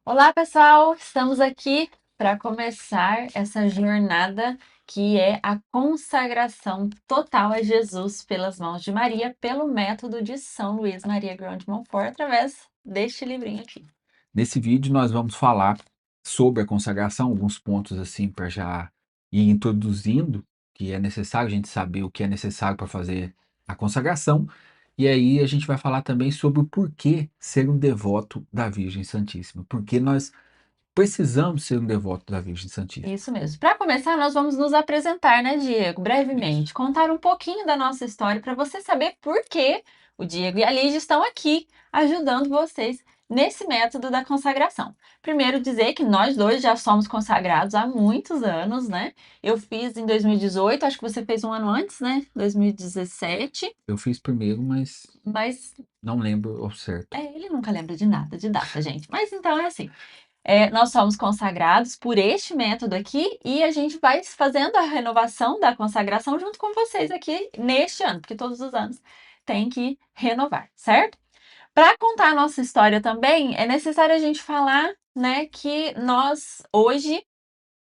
Olá, pessoal! Estamos aqui para começar essa jornada que é a consagração total a Jesus pelas mãos de Maria, pelo método de São Luís Maria Grão de Montfort, através deste livrinho aqui. Nesse vídeo nós vamos falar sobre a consagração, alguns pontos assim para já ir introduzindo, que é necessário a gente saber o que é necessário para fazer a consagração. E aí a gente vai falar também sobre o porquê ser um devoto da Virgem Santíssima, porque nós precisamos ser um devoto da Virgem Santíssima. Isso mesmo. Para começar, nós vamos nos apresentar, né, Diego? Brevemente, contar um pouquinho da nossa história para você saber por que o Diego e a Lígia estão aqui ajudando vocês nesse método da consagração. Primeiro, dizer que nós dois já somos consagrados há muitos anos, né? Eu fiz em 2018, acho que você fez um ano antes, né? 2017, Eu fiz primeiro, mas mas não lembro ao certo. ele nunca lembra de nada, de data, gente. Mas então é assim. Nós somos consagrados por este método aqui e a gente vai fazendo a renovação da consagração junto com vocês aqui neste ano, porque todos os anos tem que renovar, certo? Para contar a nossa história também, é necessário a gente falar, né, que nós hoje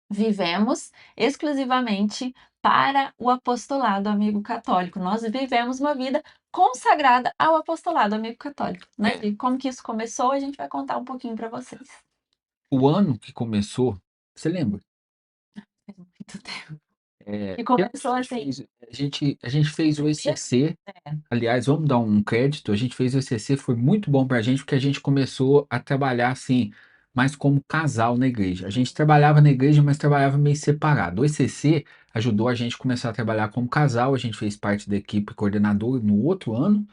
vivemos exclusivamente para o apostolado amigo católico. Nós vivemos uma vida consagrada ao apostolado amigo católico, né? É, E como que isso começou, a gente vai contar um pouquinho para vocês. o ano que começou, você lembra? Faz muito tempo. É, E que ano que começou assim, a gente fez o primeiro, ECC. né? Aliás, vamos dar um crédito. A gente fez o ECC, foi muito bom para a gente, porque a gente começou a trabalhar assim, mais como casal na igreja. A gente trabalhava na igreja, mas trabalhava meio separado. O ECC ajudou a gente a começar a trabalhar como casal. A gente fez parte da equipe coordenadora no outro ano.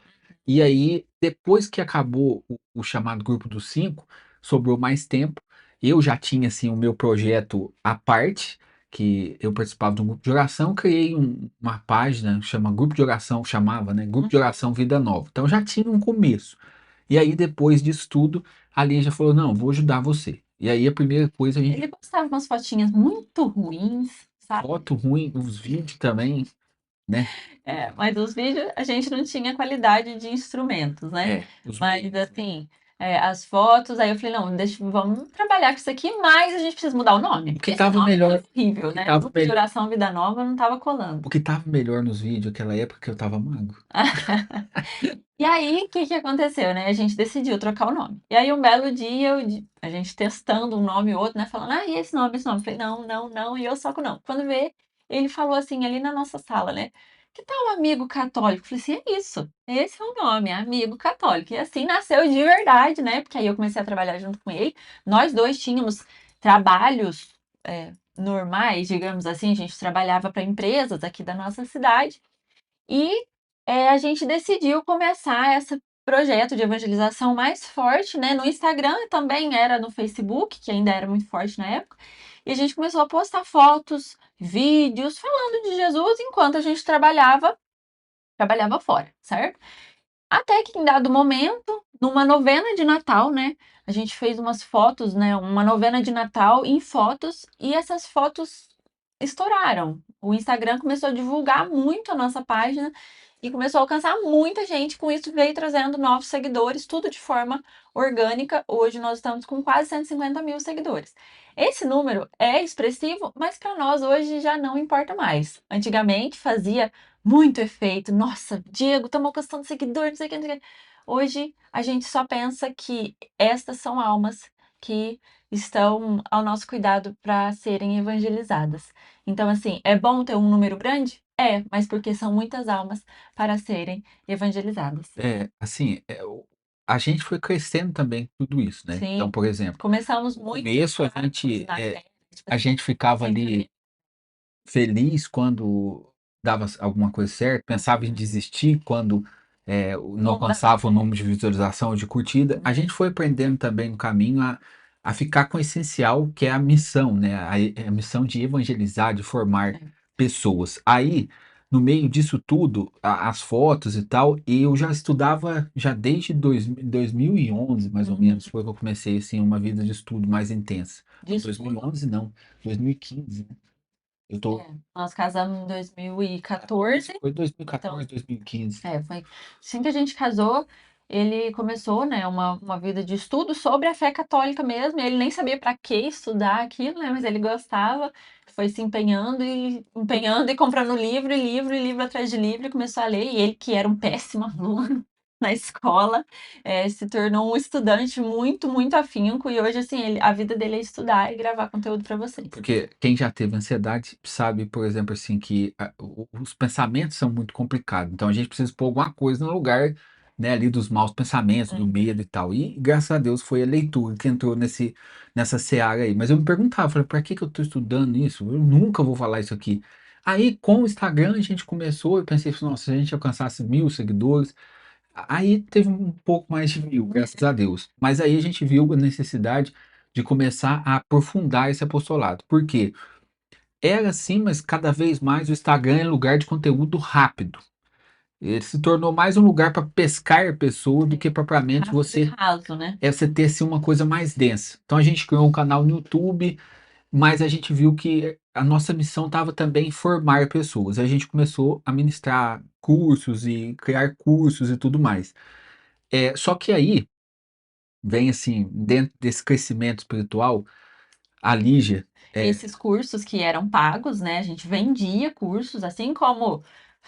E aí, depois que acabou o chamado Grupo dos Cinco, sobrou mais tempo. Eu já tinha assim o meu projeto à parte, que eu participava de um grupo de oração, criei uma página, chama Grupo de Oração, chamava, né? Grupo de Oração Vida Nova. Então já tinha um começo. E aí, depois disso tudo, a Linha já falou: não, vou ajudar você. E aí, a primeira coisa, a gente Ele postava umas fotinhas muito ruins, sabe? foto ruim, os vídeos também, né? Mas os vídeos a gente não tinha qualidade de instrumentos, né? É, os Mas meios, né? assim, as fotos, aí eu falei, não, deixa, vamos trabalhar com isso aqui, mas a gente precisa mudar o nome, O porque que esse tava nome é melhor, o horrível, que né? tava Grupo de melhor, Oração Vida Nova não estava colando. o que tava melhor nos vídeos naquela época que eu tava magro. E aí, o que que aconteceu, né? A gente decidiu trocar o nome. E aí, um belo dia, a gente testando um nome e outro, né? Falando, e esse nome, esse nome? Eu falei, não, não, não, e eu só com não. Quando vê, ele falou assim, ali na nossa sala, né? Que tal amigo católico? Eu falei assim, é isso. Esse é o nome, amigo católico. E assim nasceu de verdade, né? Porque aí eu comecei a trabalhar junto com ele. Nós dois tínhamos trabalhos, normais, digamos assim. A gente trabalhava para empresas aqui da nossa cidade. E a gente decidiu começar esse projeto de evangelização mais forte, né? No Instagram também era no Facebook, que ainda era muito forte na época. E a gente começou a postar fotos, vídeos falando de Jesus enquanto a gente trabalhava fora, certo? Até que em dado momento, numa novena de Natal, né? A gente fez umas fotos, né? Uma novena de Natal em fotos e essas fotos estouraram. O Instagram começou a divulgar muito a nossa página e começou a alcançar muita gente. Com isso, veio trazendo novos seguidores, tudo de forma orgânica. Hoje nós estamos com quase 150 mil seguidores. Esse número é expressivo, mas para nós hoje já não importa mais. Antigamente fazia muito efeito. Nossa, Diego, estamos alcançando seguidores, não sei o que, não sei o que. Hoje a gente só pensa que estas são almas que estão ao nosso cuidado para serem evangelizadas. Então, assim, é bom ter um número grande? É, mas porque são muitas almas para serem evangelizadas. Assim, a gente foi crescendo também com tudo isso, né? Então, Sim, por exemplo, começamos no muito começo na fé, tipo a assim, gente ficava sem ali saber. feliz quando dava alguma coisa certa, pensava em desistir quando não Não dá, alcançava o número de visualização ou de curtida. A né? gente foi aprendendo também no caminho a ficar com o essencial, que é a missão, né? A missão de evangelizar, de formar É. pessoas. Aí, no meio disso tudo, as fotos e tal, e eu já estudava já desde 2011, mais ou Uhum. menos, foi que eu comecei assim uma vida de estudo mais intensa. Não, Disso. 2011 não, 2015, né? Eu tô Nós casamos em 2014. Foi Então, 2014, 2015. foi assim que a gente casou. ele começou, né, uma vida de estudo sobre a fé católica mesmo, e ele nem sabia para que estudar aquilo, né, mas ele gostava, foi se empenhando e comprando livro, e livro, e livro atrás de livro, e começou a ler, e ele que era um péssimo aluno na escola, se tornou um estudante muito, muito afinco, e hoje, assim, a vida dele é estudar e gravar conteúdo para vocês. Porque quem já teve ansiedade sabe, por exemplo, assim, que os pensamentos são muito complicados. Então a gente precisa pôr alguma coisa no lugar, né, ali dos maus pensamentos, do medo e tal. E graças a Deus foi a leitura que entrou nessa seara aí. Mas eu me perguntava, falei, para que que eu estou estudando isso? Eu nunca vou falar isso aqui. Aí com o Instagram a gente começou, eu pensei, nossa, se a gente alcançasse 1.000 seguidores, aí teve um pouco mais de 1.000, graças a Deus. Mas aí a gente viu a necessidade de começar a aprofundar esse apostolado. Por quê? Era assim, mas cada vez mais o Instagram é lugar de conteúdo rápido. Ele se tornou mais um lugar para pescar a pessoa do que propriamente Rápido e raso, né? você ter assim, uma coisa mais densa. Então a gente criou um canal no YouTube, mas a gente viu que a nossa missão estava também em formar pessoas. A gente começou a ministrar cursos e criar cursos e tudo mais. Só que aí vem assim, dentro desse crescimento espiritual, a Lígia, Esses cursos que eram pagos, né? A gente vendia cursos, assim como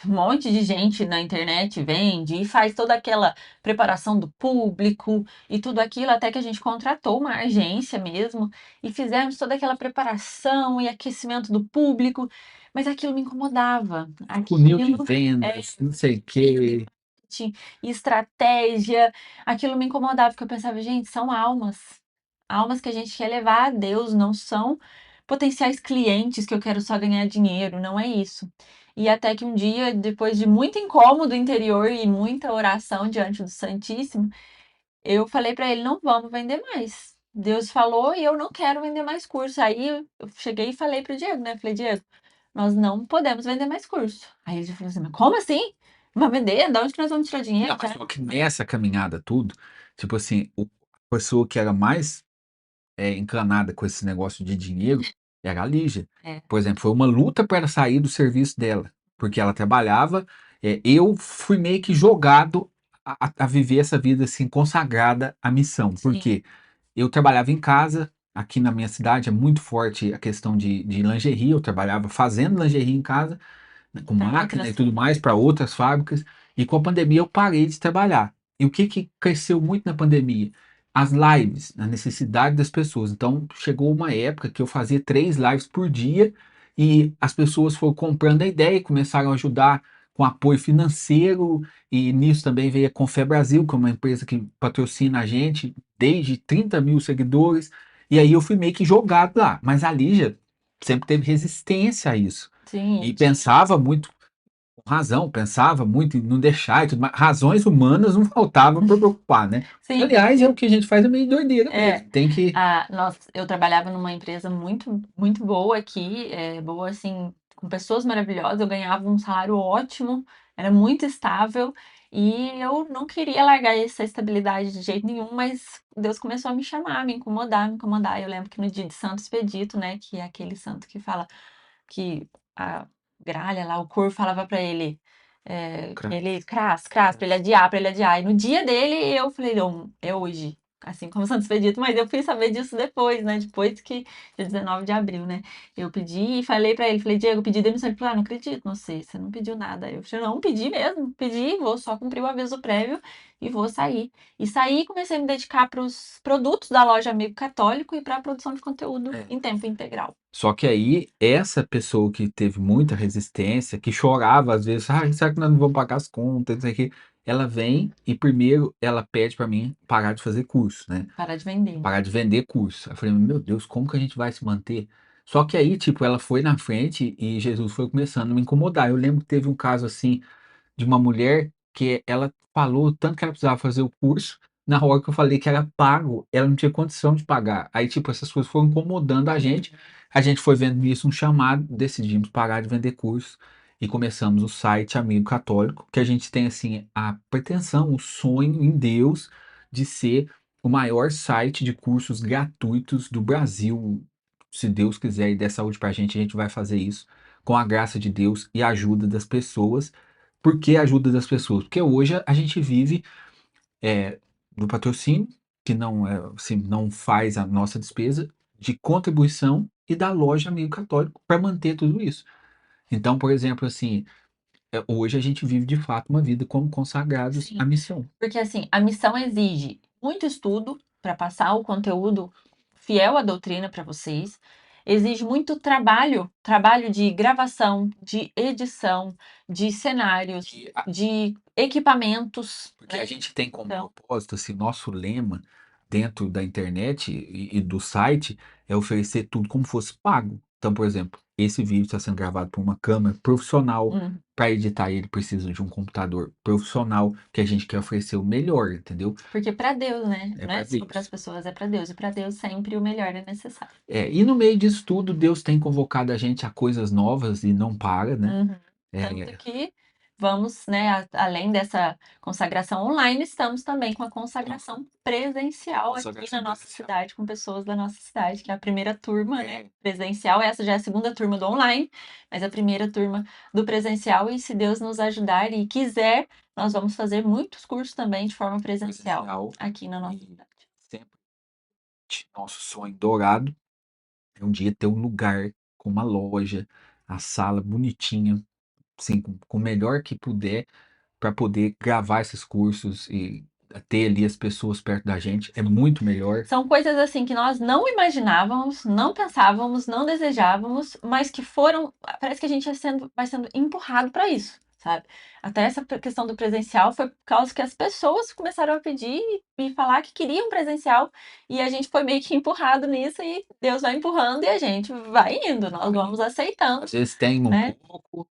um monte de gente na internet vende e faz toda aquela preparação do público e tudo aquilo, até que a gente contratou uma agência mesmo e fizemos toda aquela preparação e aquecimento do público, mas aquilo me incomodava. funil de Aquilo é vendas, não sei o quê. marketing, estratégia, aquilo me incomodava, porque eu pensava, gente, são almas. Almas que a gente quer levar a Deus, não são potenciais clientes que eu quero só ganhar dinheiro, não é isso. E até que um dia, depois de muito incômodo interior e muita oração diante do Santíssimo, eu falei para ele: não vamos vender mais. Deus falou e eu não quero vender mais curso. Aí eu cheguei e falei pro Diego, né? Falei, Diego, nós não podemos vender mais curso. Aí ele falou assim: mas como assim? Vai vender? De onde que nós vamos tirar dinheiro? Não, mas só que nessa caminhada tudo, tipo assim, a pessoa que era mais encanada com esse negócio de dinheiro era a Lígia. É, Por exemplo, foi uma luta para ela sair do serviço dela, porque ela trabalhava. Eu fui meio que jogado a viver essa vida assim consagrada à missão, sim, porque eu trabalhava em casa. Aqui na minha cidade é muito forte a questão de lingerie. Eu trabalhava fazendo lingerie em casa, né, com para máquina e outras. tudo mais para outras fábricas, e com a pandemia eu parei de trabalhar. E o que que cresceu muito na pandemia? As lives, a necessidade das pessoas. Então chegou uma época que eu fazia 3 lives por dia e as pessoas foram comprando a ideia e começaram a ajudar com apoio financeiro, e nisso também veio a Confé Brasil, que é uma empresa que patrocina a gente desde 30.000 seguidores, e aí eu fui meio que jogado lá. Mas a Lígia sempre teve resistência a isso. Sim, E pensava muito, com razão, pensava muito em não deixar e tudo mais. Razões humanas não faltavam para preocupar, né? sim, Aliás, é o que a gente faz é meio doideira é. mesmo. Tem que. Eu trabalhava numa empresa muito, muito boa aqui, boa assim, com pessoas maravilhosas. Eu ganhava um salário ótimo, era muito estável e eu não queria largar essa estabilidade de jeito nenhum, mas Deus começou a me chamar, me incomodar, me incomodar. Eu lembro que no dia de Santo Expedito, né, que é aquele santo que fala que a gralha lá, o corvo falava pra ele, que ele cras, pra ele adiar. E no dia dele eu falei, não, é hoje. Assim como Santo Expedito, mas eu fui saber disso depois, né? Depois que, dia 19 de abril, né? Eu pedi e falei pra ele, falei, Diego, eu pedi demissão. Ele falou, não acredito, não sei, você não pediu nada. Eu falei, não, pedi mesmo, pedi, vou só cumprir o aviso prévio e vou sair. E saí e comecei a me dedicar para os produtos da loja Amigo Católico e para a produção de conteúdo em tempo integral. Só que aí, essa pessoa que teve muita resistência, que chorava às vezes, será que nós não vamos pagar as contas, não sei o quê? Ela vem e primeiro ela pede para mim parar de fazer curso, né? Parar de vender. Parar de vender curso. Eu falei, meu Deus, como que a gente vai se manter? Só que aí, tipo, ela foi na frente e Jesus foi começando a me incomodar. Eu lembro que teve um caso assim de uma mulher que ela falou tanto que ela precisava fazer o curso. Na hora que eu falei que era pago, ela não tinha condição de pagar. Aí, tipo, essas coisas foram incomodando a gente. A gente foi vendo isso um chamado, decidimos parar de vender curso e começamos o site Amigo Católico, que a gente tem, assim, a pretensão, o sonho em Deus de ser o maior site de cursos gratuitos do Brasil. Se Deus quiser e der saúde pra gente, a gente vai fazer isso com a graça de Deus e a ajuda das pessoas. Por que a ajuda das pessoas? Porque hoje a gente vive é, do patrocínio, que não, assim, não faz a nossa despesa, de contribuição e da loja Amigo Católico para manter tudo isso. Então, por exemplo, assim, hoje a gente vive de fato uma vida como consagrados à Sim. missão. Porque assim, a missão exige muito estudo para passar o conteúdo fiel à doutrina para vocês. Exige muito trabalho, trabalho de gravação, de edição, de cenários, E de equipamentos, porque a né? gente tem como Então, propósito, assim, nosso lema dentro da internet e do site é oferecer tudo como fosse pago. Então, por exemplo, esse vídeo está sendo gravado por uma câmera profissional. hum, Para editar ele precisa de um computador profissional, que a gente quer oferecer o melhor, entendeu? porque para Deus, né? É Não é para só para as Deus. pessoas, é para Deus. E para Deus sempre o melhor é necessário. E no meio disso tudo, Deus tem convocado a gente a coisas novas e não para, né? Uhum. Tanto É, que vamos, né, além dessa consagração online, estamos também com a consagração presencial aqui na consagração nossa presencial. cidade, com pessoas da nossa cidade, que é a primeira turma, né, É, presencial. Essa já é a segunda turma do online, mas a primeira turma do presencial. E se Deus nos ajudar e quiser, nós vamos fazer muitos cursos também de forma presencial presencial aqui na nossa e cidade. sempre nosso sonho dourado é um dia ter um lugar com uma loja, a sala bonitinha, assim, com o melhor que puder, para poder gravar esses cursos e ter ali as pessoas perto da gente. É muito melhor. São coisas assim que nós não imaginávamos, não pensávamos, não desejávamos, mas que foram. Parece que a gente vai sendo empurrado para isso, sabe? Até essa questão do presencial foi por causa que as pessoas começaram a pedir e falar que queriam presencial, e a gente foi meio que empurrado nisso, e Deus vai empurrando e a gente vai indo, nós vamos aceitando, Às vezes tem um né? pouco,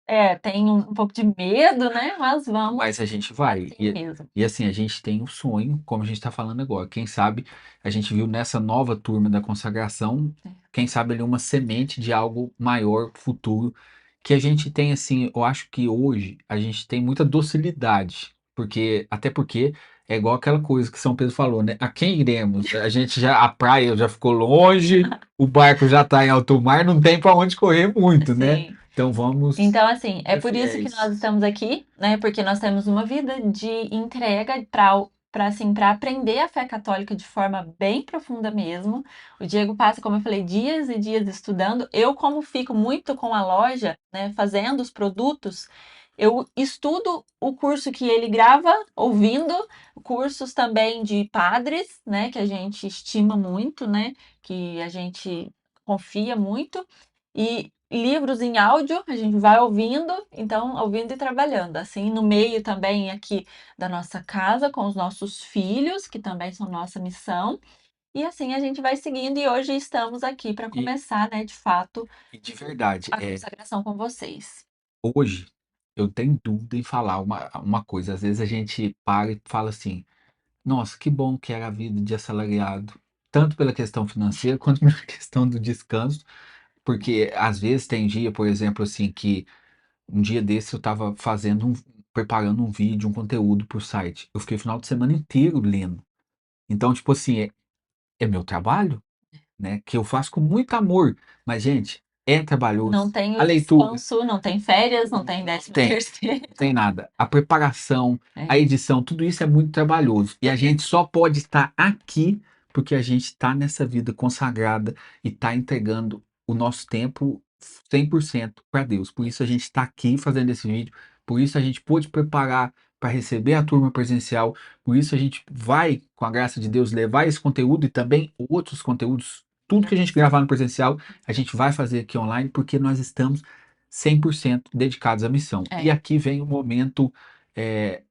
É, tem um pouco de medo, né? Mas vamos mas a gente vai. assim mesmo. E assim, a gente tem um sonho, como a gente está falando agora. Quem sabe a gente viu nessa nova turma da consagração, quem sabe ali uma semente de algo maior, futuro, que a gente tem assim, eu acho que hoje a gente tem muita docilidade, porque até porque é igual aquela coisa que São Pedro falou, né? A quem iremos? A gente já, a praia já ficou longe, o barco já está em alto mar, não tem para onde correr muito, né? Sim. Então vamos Então, assim, é ser por isso que nós fiéis. estamos aqui, né? Porque nós temos uma vida de entrega para assim, para aprender a fé católica de forma bem profunda mesmo. O Diego passa, como eu falei, dias e dias estudando. Eu, como fico muito com a loja, né, fazendo os produtos, eu estudo o curso que ele grava, ouvindo, cursos também de padres, né, que a gente estima muito, né, que a gente confia muito. E livros em áudio, a gente vai ouvindo, então ouvindo e trabalhando. Assim, no meio também aqui da nossa casa, com os nossos filhos, que também são nossa missão. E assim a gente vai seguindo e hoje estamos aqui para E, começar, né, de fato, e de verdade, a consagração com vocês. hoje eu tenho dúvida em falar uma coisa. Às vezes a gente para e fala assim: nossa, que bom que era a vida de assalariado, tanto pela questão financeira quanto pela questão do descanso, porque às vezes tem dia, por exemplo, assim, que um dia desse eu estava preparando um vídeo, um conteúdo para o site. Eu fiquei o final de semana inteiro lendo. Então, tipo assim, é meu trabalho, né? Que eu faço com muito amor. Mas, gente, é Não trabalhoso. tem A o leitura. descanso, não tem férias, não tem Não décimo tem, terceiro. não tem nada. A preparação, a É, edição, tudo isso é muito trabalhoso. E a gente só pode estar aqui porque a gente está nessa vida consagrada e está entregando o nosso tempo 100% para Deus. Por isso a gente está aqui fazendo esse vídeo. Por isso a gente pôde preparar para receber a turma presencial. Por isso a gente vai, com a graça de Deus, levar esse conteúdo e também outros conteúdos. Tudo que a gente gravar no presencial, a gente vai fazer aqui online porque nós estamos 100% dedicados à missão. E é. aqui vem o momento, é,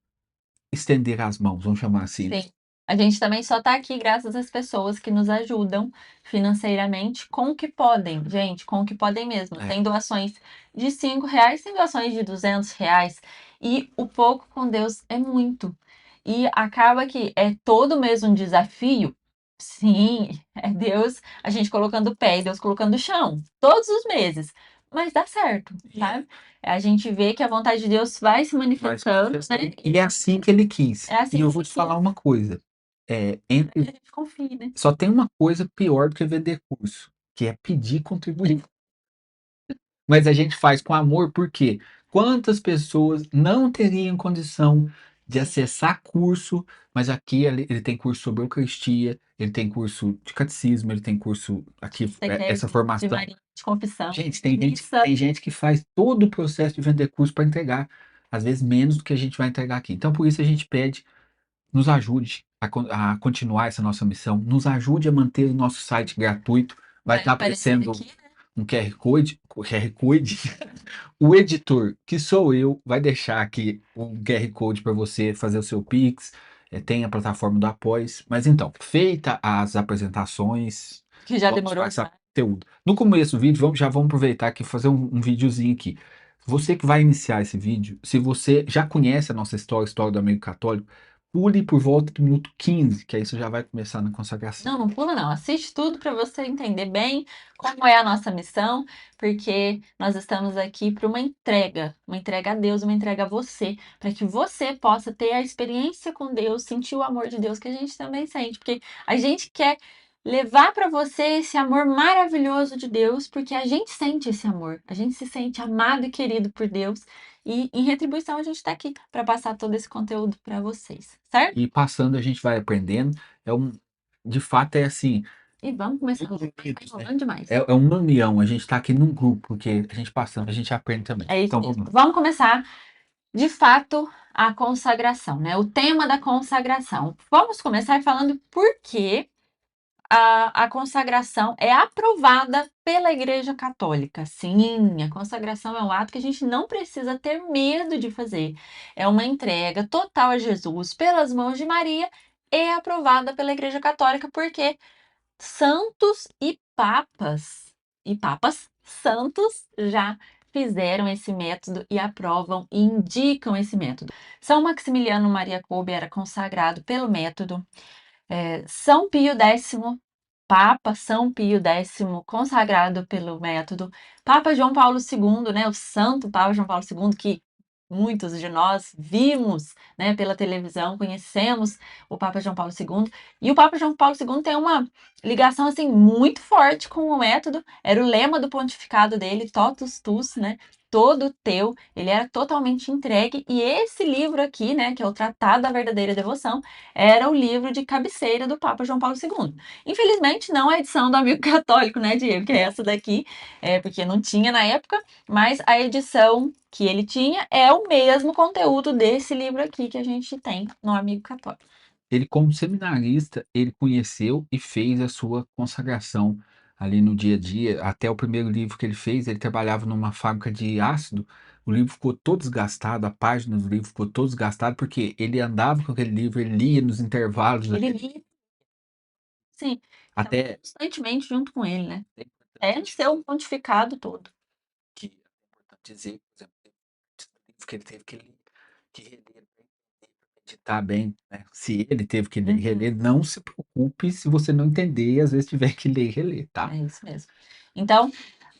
estender as mãos, vamos chamar assim. Sim. A gente também só está aqui graças às pessoas que nos ajudam financeiramente com o que podem, gente, com o que podem mesmo. É, Tem doações de R$ 5, tem doações de R$ 200, e o pouco com Deus é muito. E acaba que é todo mês um desafio. Sim, é Deus, a gente colocando o pé e Deus colocando o chão, todos os meses. Mas dá certo, e sabe? A gente vê que a vontade de Deus vai se vai se manifestando, né? manifestando. E é assim que ele quis. É E assim eu que vou ele te quis. falar uma coisa. É, A entre, gente confia, né? só tem uma coisa pior do que vender curso, que é pedir contribuir. Mas a gente faz com amor porque quantas pessoas não teriam condição de acessar curso, mas aqui ele tem curso sobre Eucaristia, ele tem curso de catecismo, ele tem curso aqui, essa De formação. Maria, de confissão, Gente, de missa. tem gente que faz todo o processo de vender curso para entregar, às vezes menos do que a gente vai entregar aqui. Então, por isso a gente pede, nos ajude a continuar essa nossa missão, nos ajude a manter o nosso site gratuito. Vai Vai estar aparecer aparecendo aqui, né? um QR Code. O editor, que sou eu, vai deixar aqui um QR Code para você fazer o seu Pix. Tem a plataforma do Apoies. Mas então, feita as apresentações, Que já vamos demorou passar demais. para o conteúdo. No começo do vídeo, já vamos aproveitar aqui e fazer um videozinho aqui. Você que vai iniciar esse vídeo, se você já conhece a nossa história, a história do amigo católico, pule por volta do minuto 15, que aí você já vai começar na consagração. Não, não pula não. Assiste tudo para você entender bem como é a nossa missão, porque nós estamos aqui para uma entrega a Deus, uma entrega a você, para que você possa ter a experiência com Deus, sentir o amor de Deus que a gente também sente, porque a gente quer levar para você esse amor maravilhoso de Deus, porque a gente sente esse amor, a gente se sente amado e querido por Deus, e em retribuição a gente está aqui para passar todo esse conteúdo para vocês, certo? E passando, a gente vai aprendendo. É um, de fato, é assim, E vamos começar. todos Tá unidos, né? enrolando demais. É uma união. A gente está aqui num grupo, porque a gente passando, a gente aprende também. É isso Então mesmo. vamos lá. Vamos começar, de fato, a consagração, né? O tema da consagração. Vamos começar falando por que a consagração é aprovada pela Igreja Católica. Sim, a consagração é um ato que a gente não precisa ter medo de fazer. É uma entrega total a Jesus pelas mãos de Maria e é aprovada pela Igreja Católica porque santos e papas santos já fizeram esse método e aprovam e indicam esse método. São Maximiliano Maria Kolbe era consagrado pelo método. São Pio X, Papa São Pio X, consagrado pelo método. Papa João Paulo II, né, o Santo Papa João Paulo II, que muitos de nós vimos, né, pela televisão, conhecemos o Papa João Paulo II. E o Papa João Paulo II tem uma ligação assim muito forte com o método. Era o lema do pontificado dele, Totus Tus, né? Todo teu. Ele era totalmente entregue. E esse livro aqui, né, que é o Tratado da Verdadeira Devoção, era o livro de cabeceira do Papa João Paulo II. Infelizmente, não a edição do Amigo Católico, né, Diego? Que é essa daqui, porque não tinha na época, mas a edição que ele tinha é o mesmo conteúdo desse livro aqui que a gente tem no Amigo Católico. Ele, como seminarista, ele conheceu e fez a sua consagração ali no dia a dia. Até o primeiro livro que ele fez, ele trabalhava numa fábrica de ácido. O livro ficou todo desgastado, a página do livro ficou todo desgastado, porque ele andava com aquele livro, ele lia nos intervalos Ele ali, lia, sim, estava até constantemente junto com ele, né? é É no importante seu pontificado todo. que é importante dizer, por exemplo, tem livro que ele teve que reler para meditar bem, né? Se ele teve que ler e Uhum. reler, não se preocupe se você não entender e às vezes tiver que ler e reler, tá? É isso mesmo. Então,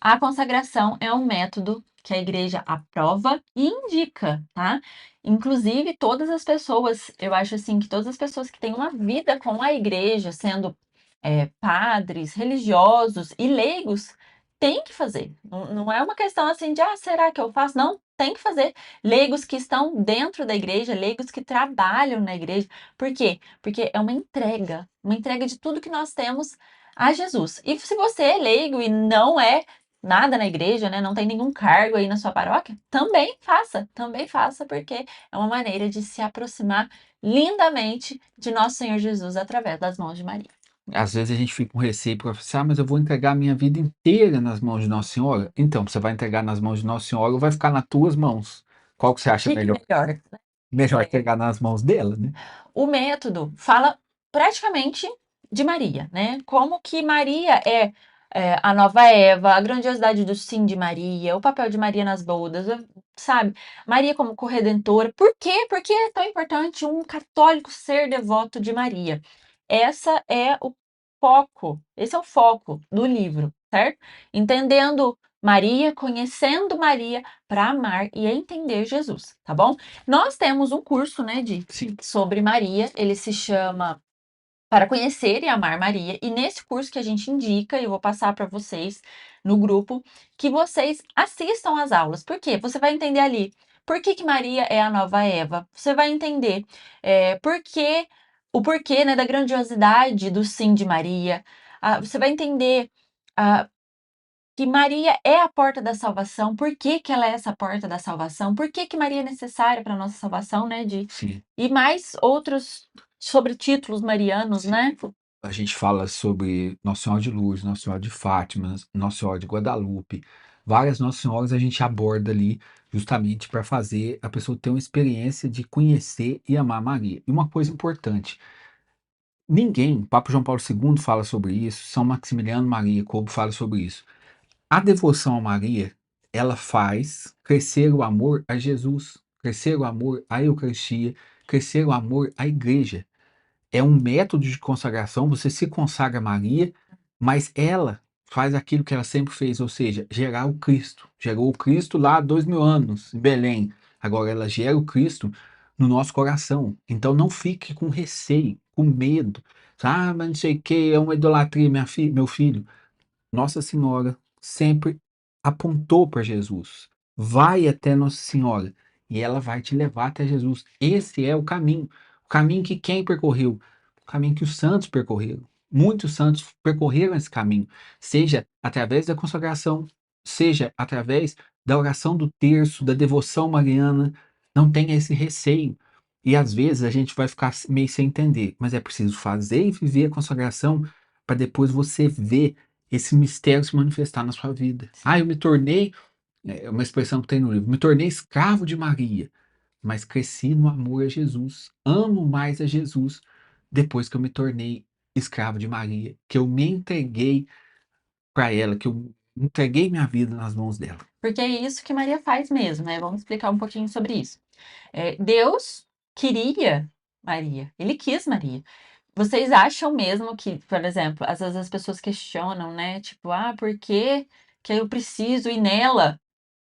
a consagração é um método que a igreja aprova e indica, tá? Inclusive, todas as pessoas, eu acho assim, que todas as pessoas que têm uma vida com a igreja, sendo padres, religiosos e leigos, têm que fazer. Não é uma questão assim de, será que eu faço? Não, tem que fazer. Leigos que estão dentro da igreja, leigos que trabalham na igreja. Por quê? Porque é uma entrega de tudo que nós temos a Jesus. E se você é leigo e não é nada na igreja, né, não tem nenhum cargo aí na sua paróquia, também faça, porque é uma maneira de se aproximar lindamente de nosso Senhor Jesus através das mãos de Maria. Às vezes a gente fica com receio para pensar, mas eu vou entregar a minha vida inteira nas mãos de Nossa Senhora. Então, você vai entregar nas mãos de Nossa Senhora ou vai ficar nas tuas mãos? Qual que você O acha que que é melhor? melhor? Melhor É, entregar nas mãos dela, né? o método fala praticamente de Maria, né? Como que Maria é a nova Eva, a grandiosidade do sim de Maria, o papel de Maria nas bodas, sabe? Maria como corredentora. Por quê? Por que é tão importante um católico ser devoto de Maria? Esse é o foco do livro, certo? Entendendo Maria, conhecendo Maria para amar e entender Jesus, tá bom? Nós temos um curso, né, Sim. sobre Maria, ele se chama Para Conhecer e Amar Maria, e nesse curso que a gente indica, eu vou passar para vocês no grupo, que vocês assistam às aulas. Por quê? Você vai entender ali por que que Maria é a nova Eva. Você vai entender o porquê, né, da grandiosidade do sim de Maria. Você vai entender ah, que Maria é a porta da salvação. Por que que ela é essa porta da salvação? Por que que Maria é necessária para a nossa salvação, né? Sim, E mais outros sobre títulos marianos, sim. né? A gente fala sobre Nossa Senhora de Lourdes, Nossa Senhora de Fátima, Nossa Senhora de Guadalupe. Várias Nossas Senhoras a gente aborda ali justamente para fazer a pessoa ter uma experiência de conhecer e amar Maria. E uma coisa importante, ninguém, Papa João Paulo II fala sobre isso, São Maximiliano Maria Kolbe fala sobre isso. A devoção a Maria, ela faz crescer o amor a Jesus, crescer o amor à Eucaristia, crescer o amor à Igreja. É um método de consagração, você se consagra a Maria, mas ela faz aquilo que ela sempre fez, ou seja, gerar o Cristo. Gerou o Cristo lá há 2000 anos, em Belém. Agora ela gera o Cristo no nosso coração. Então não fique com receio, com medo. Ah, mas não sei o que, é uma idolatria, meu filho. Nossa Senhora sempre apontou para Jesus. Vai até Nossa Senhora e ela vai te levar até Jesus. Esse é o caminho que quem percorreu? O caminho que os santos percorreram. Muitos santos percorreram esse caminho, seja através da consagração, seja através da oração do terço, da devoção mariana. Não tenha esse receio. E às vezes a gente vai ficar meio sem entender, mas é preciso fazer e viver a consagração para depois você ver esse mistério se manifestar na sua vida. Ah, eu me tornei, é uma expressão que tem no livro, me tornei escravo de Maria, mas cresci no amor a Jesus, amo mais a Jesus depois que eu me tornei escravo de Maria, que eu me entreguei para ela, que eu entreguei minha vida nas mãos dela. Porque é isso que Maria faz mesmo, né? Vamos explicar um pouquinho sobre isso. Deus queria Maria, ele quis Maria. Vocês acham mesmo que, por exemplo, às vezes as pessoas questionam, né? Tipo, por que que eu preciso ir nela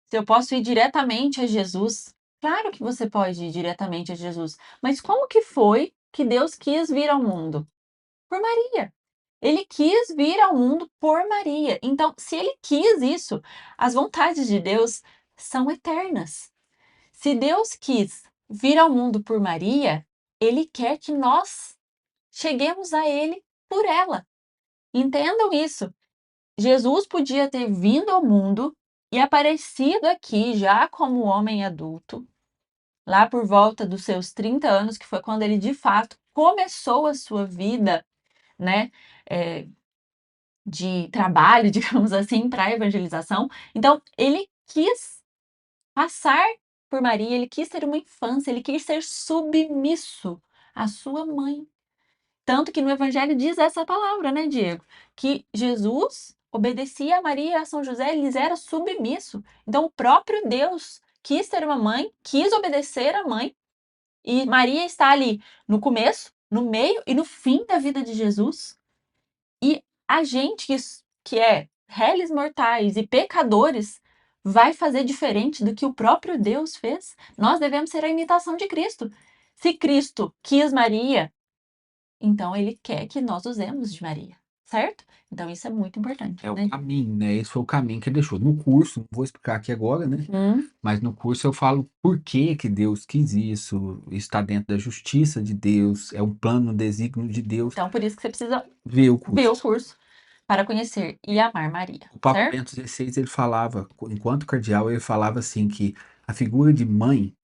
se eu posso ir diretamente a Jesus? Claro que você pode ir diretamente a Jesus, mas como que foi que Deus quis vir ao mundo? Por Maria. Ele quis vir ao mundo por Maria. Então, se ele quis isso, as vontades de Deus são eternas. Se Deus quis vir ao mundo por Maria, ele quer que nós cheguemos a ele por ela. Entendam isso. Jesus podia ter vindo ao mundo e aparecido aqui já como homem adulto, lá por volta dos seus 30 anos, que foi quando ele de fato começou a sua vida, né, eh, de trabalho, digamos assim, para a evangelização. Então, ele quis passar por Maria, ele quis ter uma infância, ele quis ser submisso à sua mãe. Tanto que no Evangelho diz essa palavra, né, Diego? Que Jesus obedecia a Maria e a São José, ele lhes era submisso. Então, o próprio Deus quis ter uma mãe, quis obedecer à mãe, e Maria está ali no começo, no meio e no fim da vida de Jesus. E a gente que é réis mortais e pecadores vai fazer diferente do que o próprio Deus fez? Nós devemos ser a imitação de Cristo. Se Cristo quis Maria, então ele quer que nós usemos de Maria, certo? Então isso é muito importante, É o né? caminho, né? Esse foi o caminho que ele deixou. No curso, não vou explicar aqui agora, né? Uhum. Mas no curso eu falo por que que Deus quis isso, está dentro da justiça de Deus, é um plano, um desígnio de Deus. Então por isso que você precisa Ver o ver curso. o curso para conhecer e amar Maria, O Papa certo? Bento XVI, ele falava, enquanto cardeal, ele falava assim que a figura de mãe,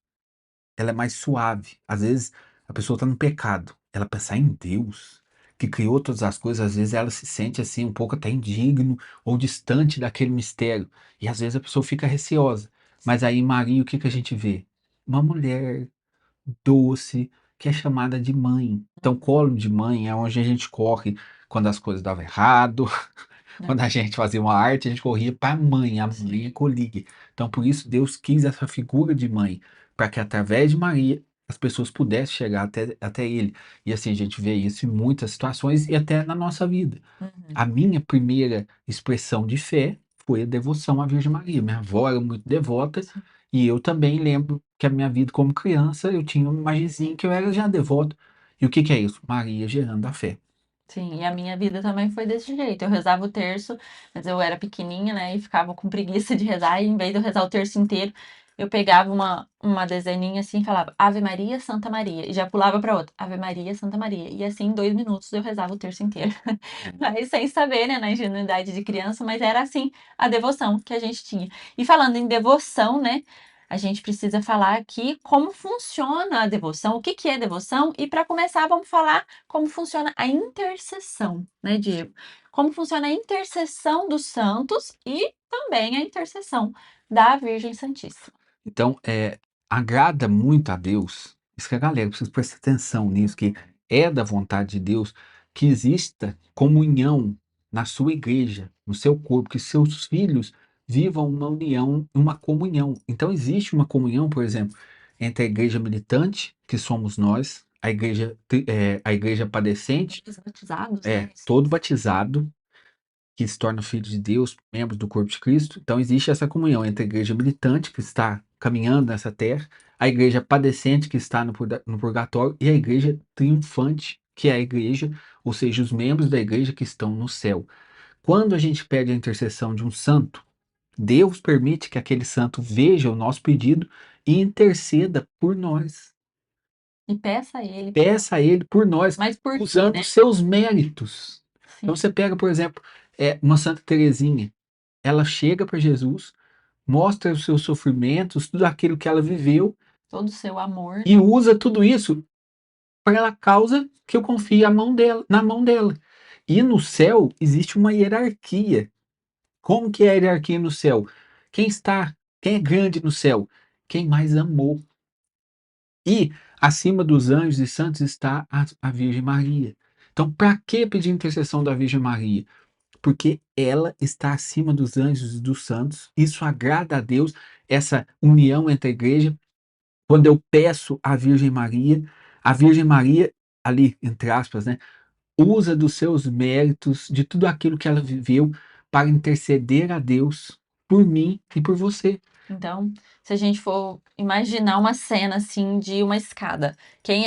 ela é mais suave. Às vezes a pessoa está no pecado, ela pensar em Deus, que criou todas as coisas, às vezes ela se sente assim um pouco até indigno ou distante daquele mistério. E às vezes a pessoa fica receosa. Mas aí em Maria, o que que a gente vê? Uma mulher doce, que é chamada de mãe. Então, colo de mãe é onde a gente corre quando as coisas davam errado, Né? quando a gente fazia uma arte, a gente corria para a mãe acolhia. Então, por isso, Deus quis essa figura de mãe, para que através de Maria as pessoas pudessem chegar até ele. E assim, a gente vê isso em muitas situações e até na nossa vida. Uhum. A minha primeira expressão de fé foi a devoção à Virgem Maria. Minha avó era muito devota Sim. e eu também lembro que a minha vida como criança eu tinha uma imagenzinha que eu era já devoto. E o que que é isso? Maria gerando a fé. Sim, e a minha vida também foi desse jeito. Eu rezava o terço, mas eu era pequenininha, né? E ficava com preguiça de rezar. E em vez de eu rezar o terço inteiro, eu pegava uma dezeninha assim e falava Ave Maria, Santa Maria, e já pulava para outra, Ave Maria, Santa Maria. E assim, em 2 minutos eu rezava o terço inteiro. Mas sem saber, né, na ingenuidade de criança, mas era assim a devoção que a gente tinha. E falando em devoção, né, a gente precisa falar aqui como funciona a devoção, o que que é devoção, e para começar, vamos falar como funciona a intercessão, né, Diego? Como funciona a intercessão dos santos e também a intercessão da Virgem Santíssima. Então, agrada muito a Deus, isso que a galera precisa prestar atenção nisso, que é da vontade de Deus que exista comunhão na sua igreja, no seu corpo, que seus filhos vivam uma união, uma comunhão. Então, existe uma comunhão, por exemplo, entre a igreja militante, que somos nós, a igreja padecente, Os batizados, né? todo batizado, que se torna filho de Deus, membros do corpo de Cristo. Então existe essa comunhão entre a igreja militante, que está caminhando nessa terra, a igreja padecente, que está no purgatório, e a igreja triunfante, que é a igreja, ou seja, os membros da igreja que estão no céu. Quando a gente pede a intercessão de um santo, Deus permite que aquele santo veja o nosso pedido e interceda por nós. E peça a ele. Peça a ele por nós, Mas por quê, usando né? os seus méritos. Então Sim. você pega, por exemplo, uma Santa Teresinha, ela chega para Jesus, mostra os seus sofrimentos, tudo aquilo que ela viveu Todo o seu amor. e usa tudo isso para a causa que eu confio na mão dela. E no céu existe uma hierarquia. Como que é a hierarquia no céu? Quem é grande no céu? Quem mais amou. E acima dos anjos e santos está a Virgem Maria. Então, para que pedir intercessão da Virgem Maria? Porque ela está acima dos anjos e dos santos. Isso agrada a Deus, essa união entre a igreja. Quando eu peço à Virgem Maria, a Virgem Maria, ali, entre aspas, né, usa dos seus méritos, de tudo aquilo que ela viveu, para interceder a Deus por mim e por você. Então, se a gente for imaginar uma cena assim de uma escada, quem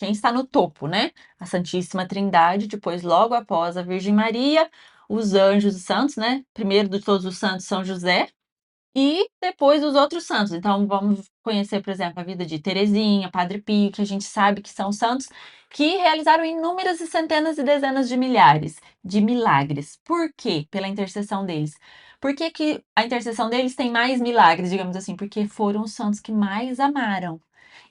está no topo, né? A Santíssima Trindade, depois logo após a Virgem Maria, os anjos e santos, né? Primeiro de todos os santos, São José, e depois os outros santos. Então, vamos conhecer, por exemplo, a vida de Teresinha, Padre Pio, que a gente sabe que são santos que realizaram inúmeras e centenas e dezenas de milhares de milagres. Por quê? Pela intercessão deles. Por que que a intercessão deles tem mais milagres, digamos assim? Porque foram os santos que mais amaram.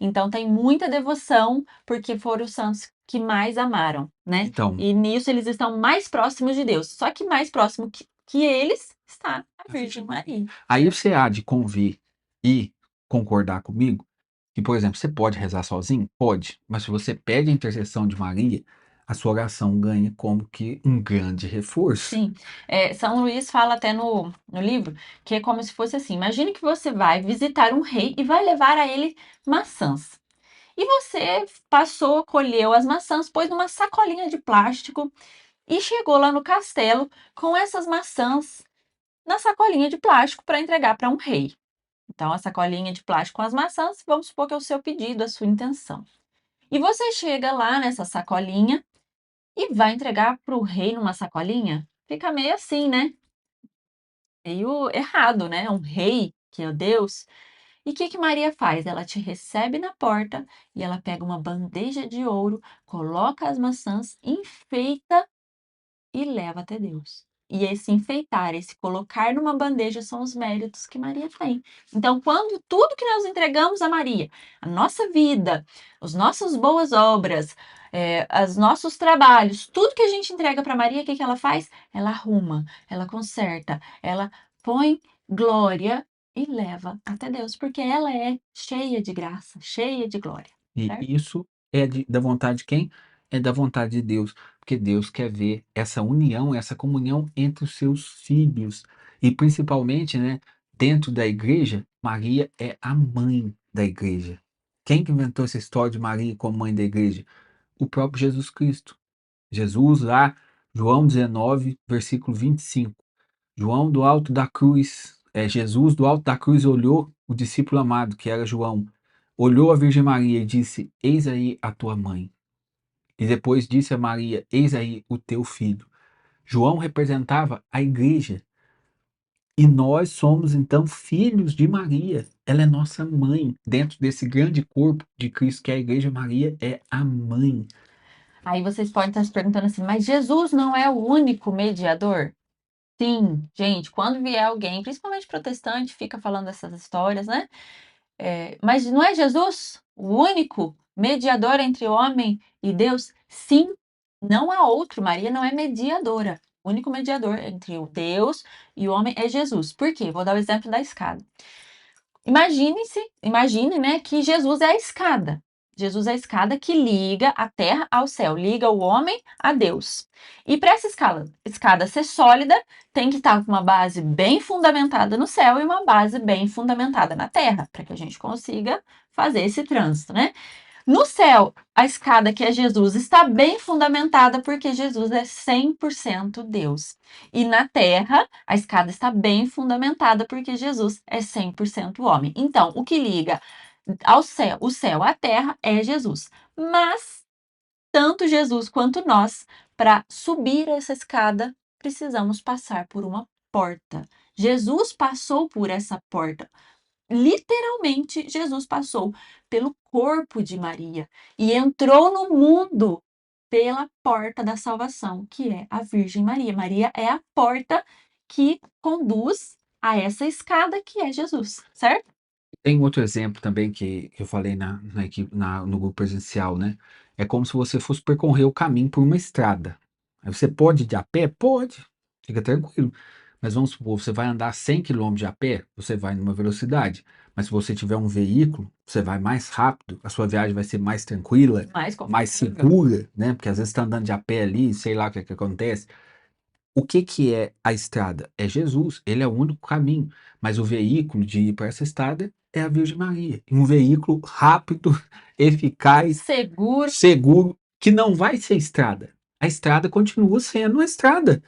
Então, tem muita devoção porque foram os santos que mais amaram, né? Então, E nisso eles estão mais próximos de Deus. Só que mais próximo que eles está a Virgem Maria. aí você há de convir e concordar comigo que, por exemplo, você pode rezar sozinho? Pode, mas se você pede a intercessão de Maria, a sua oração ganha como que um grande reforço. Sim, São Luís fala até no livro que é como se fosse assim: imagine que você vai visitar um rei e vai levar a ele maçãs. E você passou, colheu as maçãs, pôs numa sacolinha de plástico e chegou lá no castelo com essas maçãs na sacolinha de plástico para entregar para um rei. Então, a sacolinha de plástico com as maçãs, vamos supor que é o seu pedido, a sua intenção. E você chega lá nessa sacolinha e vai entregar para o rei numa sacolinha? Fica meio assim, né? Meio errado, né? Um rei, que é Deus. E o que que Maria faz? Ela te recebe na porta e ela pega uma bandeja de ouro, coloca as maçãs, enfeita e leva até Deus. E esse enfeitar, esse colocar numa bandeja são os méritos que Maria tem. Então, quando tudo que nós entregamos a Maria, a nossa vida, as nossas boas obras, os nossos trabalhos, tudo que a gente entrega para Maria, o que que ela faz? Ela arruma, ela conserta, ela põe glória e leva até Deus, porque ela é cheia de graça, cheia de glória, E certo? isso é da vontade de quem? É da vontade de Deus, porque Deus quer ver essa união, essa comunhão entre os seus filhos. E principalmente, né, dentro da igreja, Maria é a mãe da igreja. Quem que inventou essa história de Maria como mãe da igreja? O próprio Jesus Cristo. Jesus lá, João 19, versículo 25. João do alto da cruz, Jesus do alto da cruz olhou o discípulo amado, que era João, olhou a Virgem Maria e disse: Eis aí a tua mãe. E depois disse a Maria: Eis aí o teu filho. João representava a igreja. E nós somos, então, filhos de Maria. Ela é nossa mãe. Dentro desse grande corpo de Cristo que é a Igreja, Maria é a mãe. Aí vocês podem estar se perguntando assim, mas Jesus não é o único mediador? Sim, gente, quando vier alguém, principalmente protestante, fica falando essas histórias, né? Mas não é Jesus o único mediador entre o homem e Deus? Sim, não há outro. Maria não é mediadora. O único mediador entre o Deus e o homem é Jesus. Por quê? Vou dar o exemplo da escada. Imagine, né, que Jesus é a escada. Jesus é a escada que liga a terra ao céu, liga o homem a Deus. E para essa escada ser sólida, tem que estar com uma base bem fundamentada no céu e uma base bem fundamentada na terra, para que a gente consiga fazer esse trânsito, né? No céu, a escada que é Jesus está bem fundamentada porque Jesus é 100% Deus. E na terra, a escada está bem fundamentada porque Jesus é 100% homem. Então, o que liga ao céu, o céu à terra é Jesus. Mas tanto Jesus quanto nós, para subir essa escada, precisamos passar por uma porta. Jesus passou por essa porta. Literalmente, Jesus passou pelo corpo de Maria e entrou no mundo pela porta da salvação, que é a Virgem Maria. Maria é a porta que conduz a essa escada que é Jesus, certo? Tem outro exemplo também que eu falei no grupo presencial, né? É como se você fosse percorrer o caminho por uma estrada. Aí você pode ir de a pé? Pode, fica tranquilo. Mas vamos supor, você vai andar 100 quilômetros de a pé, você vai numa velocidade. Mas se você tiver um veículo, você vai mais rápido, a sua viagem vai ser mais tranquila, Mais mais confortável. segura, né? Porque às vezes está andando de a pé ali, sei lá o que acontece. O que que é a estrada? É Jesus, ele é o único caminho, mas o veículo de ir para essa estrada é a Virgem Maria. Um veículo rápido, eficaz, Seguro. seguro, que não vai ser estrada. A estrada continua sendo uma estrada,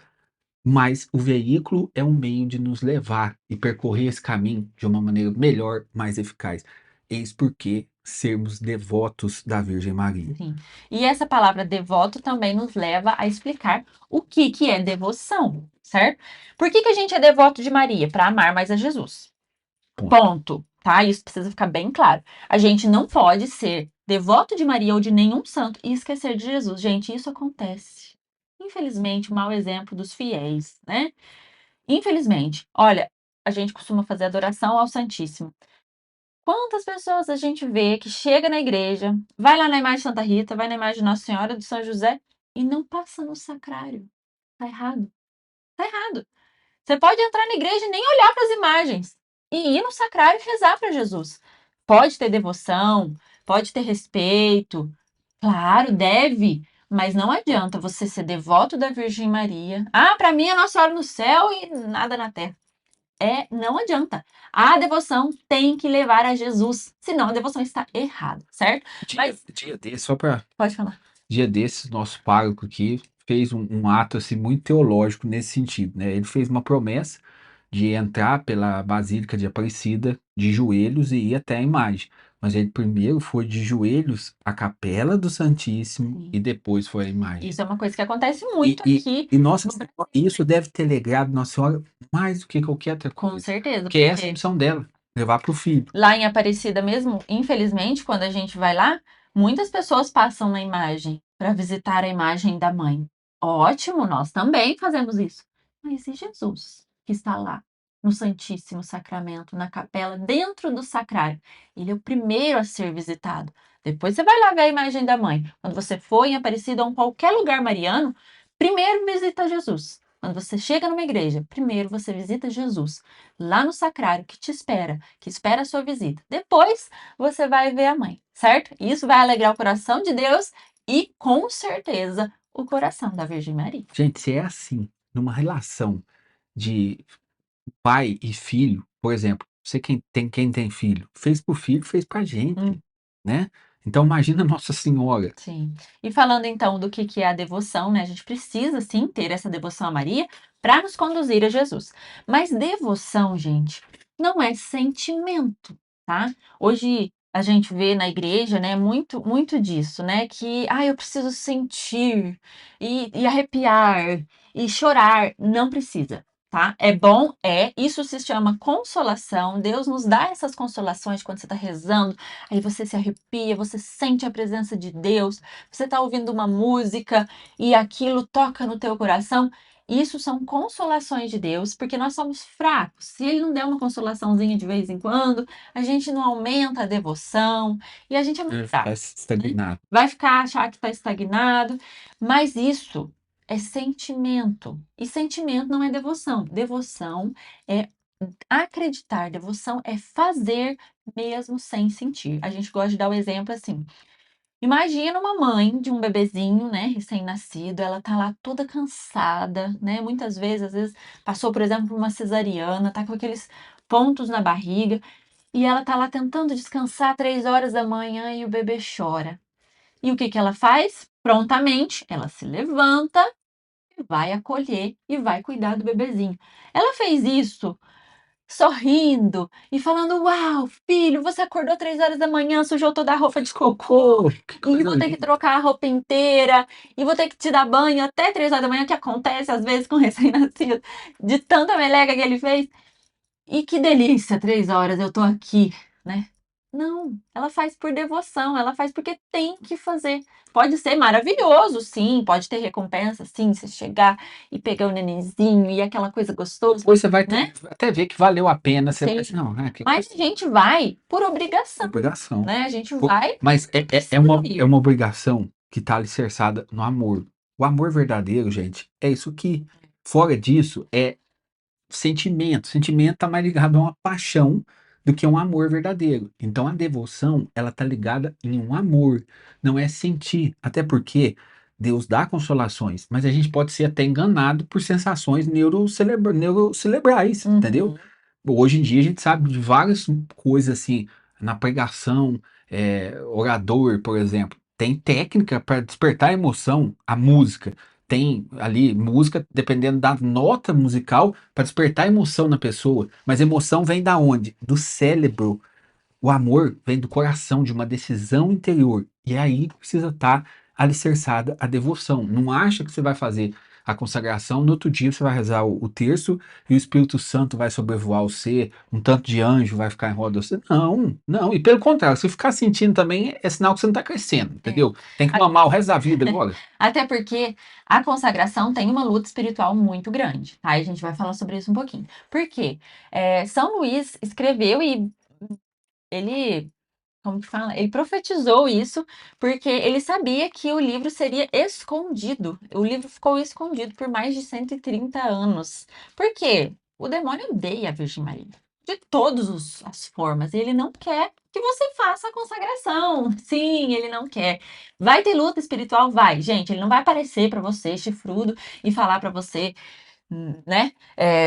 mas o veículo é um meio de nos levar e percorrer esse caminho de uma maneira melhor, mais eficaz. Eis porque sermos devotos da Virgem Maria. Sim. E essa palavra devoto também nos leva a explicar o que é devoção, certo? Por que a gente é devoto de Maria? Para amar mais a Jesus. Ponto. Ponto, tá? Isso precisa ficar bem claro. A gente não pode ser devoto de Maria ou de nenhum santo e esquecer de Jesus. Gente, isso acontece. Infelizmente, um mau exemplo dos fiéis, né? Infelizmente. Olha, a gente costuma fazer adoração ao Santíssimo. Quantas pessoas a gente vê que chega na igreja, vai lá na imagem de Santa Rita, vai na imagem de Nossa Senhora de São José e não passa no sacrário? Tá errado. Tá errado. Você pode entrar na igreja e nem olhar para as imagens e ir no sacrário e rezar para Jesus. Pode ter devoção, pode ter respeito, claro, deve, mas não adianta você ser devoto da Virgem Maria. Ah, para mim é Nossa Senhora no céu e nada na terra. Não adianta. A devoção tem que levar a Jesus, senão a devoção está errada, certo? Mas Dia desse, só para pode falar. dia desses, nosso pároco aqui fez um ato assim muito teológico nesse sentido, né? Ele fez uma promessa de entrar pela Basílica de Aparecida de joelhos e ir até a imagem. Mas ele primeiro foi de joelhos à Capela do Santíssimo Sim. e depois foi à imagem. Isso é uma coisa que acontece E, muito e, aqui e Nossa no Senhora, Brasil. isso deve ter alegrado Nossa Senhora mais do que qualquer outra Com coisa. certeza, Porque essa é a porque missão dela, levar para o filho. lá em Aparecida mesmo, infelizmente, quando a gente vai lá, muitas pessoas passam na imagem para visitar a imagem da mãe. Ótimo, nós também fazemos isso. Mas e Jesus, que está lá no Santíssimo Sacramento, na capela, dentro do sacrário? Ele é o primeiro a ser visitado. Depois você vai lá ver a imagem da mãe. Quando você for em Aparecida ou em qualquer lugar mariano, primeiro visita Jesus. Quando você chega numa igreja, primeiro você visita Jesus, lá no sacrário, que espera a sua visita. Depois você vai ver a mãe, certo? Isso vai alegrar o coração de Deus e, com certeza, o coração da Virgem Maria. Gente, se é assim, numa relação de pai e filho, por exemplo, você quem tem filho, fez pro filho, fez pra gente, Hum, né? Então imagina Nossa Senhora. sim. E falando então do que é a devoção, né? A gente precisa sim ter essa devoção a Maria para nos conduzir a Jesus. Mas devoção, gente, não é sentimento, tá? Hoje a gente vê na igreja, né, muito disso, né? Que, eu preciso sentir e arrepiar e chorar. Não precisa. tá? É bom, isso se chama consolação. Deus nos dá essas consolações quando você está rezando, aí você se arrepia, você sente a presença de Deus, você está ouvindo uma música e aquilo toca no teu coração. Isso são consolações de Deus, porque nós somos fracos. Se Ele não der uma consolaçãozinha de vez em quando, a gente não aumenta a devoção e a gente é muito Ficar fraco, né? estagnado. Vai ficar, achar que está estagnado, mas isso é sentimento. E sentimento não é devoção. Devoção é acreditar, devoção é fazer mesmo sem sentir. A gente gosta de dar o exemplo assim. Imagina uma mãe de um bebezinho, né, recém-nascido, ela tá lá toda cansada, né? Muitas vezes, às vezes, passou, por exemplo, por uma cesariana, tá com aqueles pontos na barriga, e ela tá lá tentando descansar 3 horas da manhã e o bebê chora. E o que que ela faz? Prontamente, ela se levanta, vai acolher e vai cuidar do bebezinho. Ela fez isso sorrindo e falando: Uau, filho, você acordou 3 horas da manhã, sujou toda a roupa de cocô, Que e coisa vou ter que linda. trocar a roupa inteira, e vou ter que te dar banho até 3 horas da manhã, que acontece às vezes com recém-nascido, de tanta meleca que ele fez. E que delícia, 3 horas eu tô aqui, né? Não, ela faz por devoção, ela faz porque tem que fazer. Pode ser maravilhoso, sim, pode ter recompensa, sim, você chegar e pegar o nenenzinho e aquela coisa gostosa, Depois você vai né? até ver que valeu a pena. Você vai Sim. assim, não, que Mas coisa, a gente vai por obrigação, obrigação. né? A gente Pô, vai mas porque precisa é ir. uma obrigação que está alicerçada no amor. O amor verdadeiro, gente, é isso que, fora disso, é sentimento. Sentimento está mais ligado a uma paixão do que um amor verdadeiro. Então a devoção, ela tá ligada em um amor, não é sentir. Até porque Deus dá consolações, mas a gente pode ser até enganado por sensações neurocerebrais, entendeu? Uhum. Hoje em dia a gente sabe de várias coisas assim, na pregação, orador, por exemplo, tem técnica para despertar a emoção, a música. Tem ali música, dependendo da nota musical, para despertar emoção na pessoa. Mas emoção vem da onde? Do cérebro. O amor vem do coração, de uma decisão interior. E é aí que precisa estar alicerçada a devoção. Não acha que você vai fazer a consagração, no outro dia você vai rezar o terço e o Espírito Santo vai sobrevoar você, um tanto de anjo vai ficar em roda você. Não, não. E pelo contrário, se ficar sentindo também, é sinal que você não está crescendo, É. entendeu? Tem que A- mamar o resto da vida agora. Até porque a consagração tem uma luta espiritual muito grande. Aí a gente vai falar sobre isso um pouquinho. Por quê? São Luís escreveu e ele, como que fala? Ele profetizou isso porque ele sabia que o livro seria escondido. O livro ficou escondido por mais de 130 anos. Por quê? O demônio odeia a Virgem Maria. De todas as formas. Ele não quer que você faça a consagração. Sim, ele não quer. Vai ter luta espiritual? Vai. Gente, ele não vai aparecer para você, chifrudo, e falar para você né?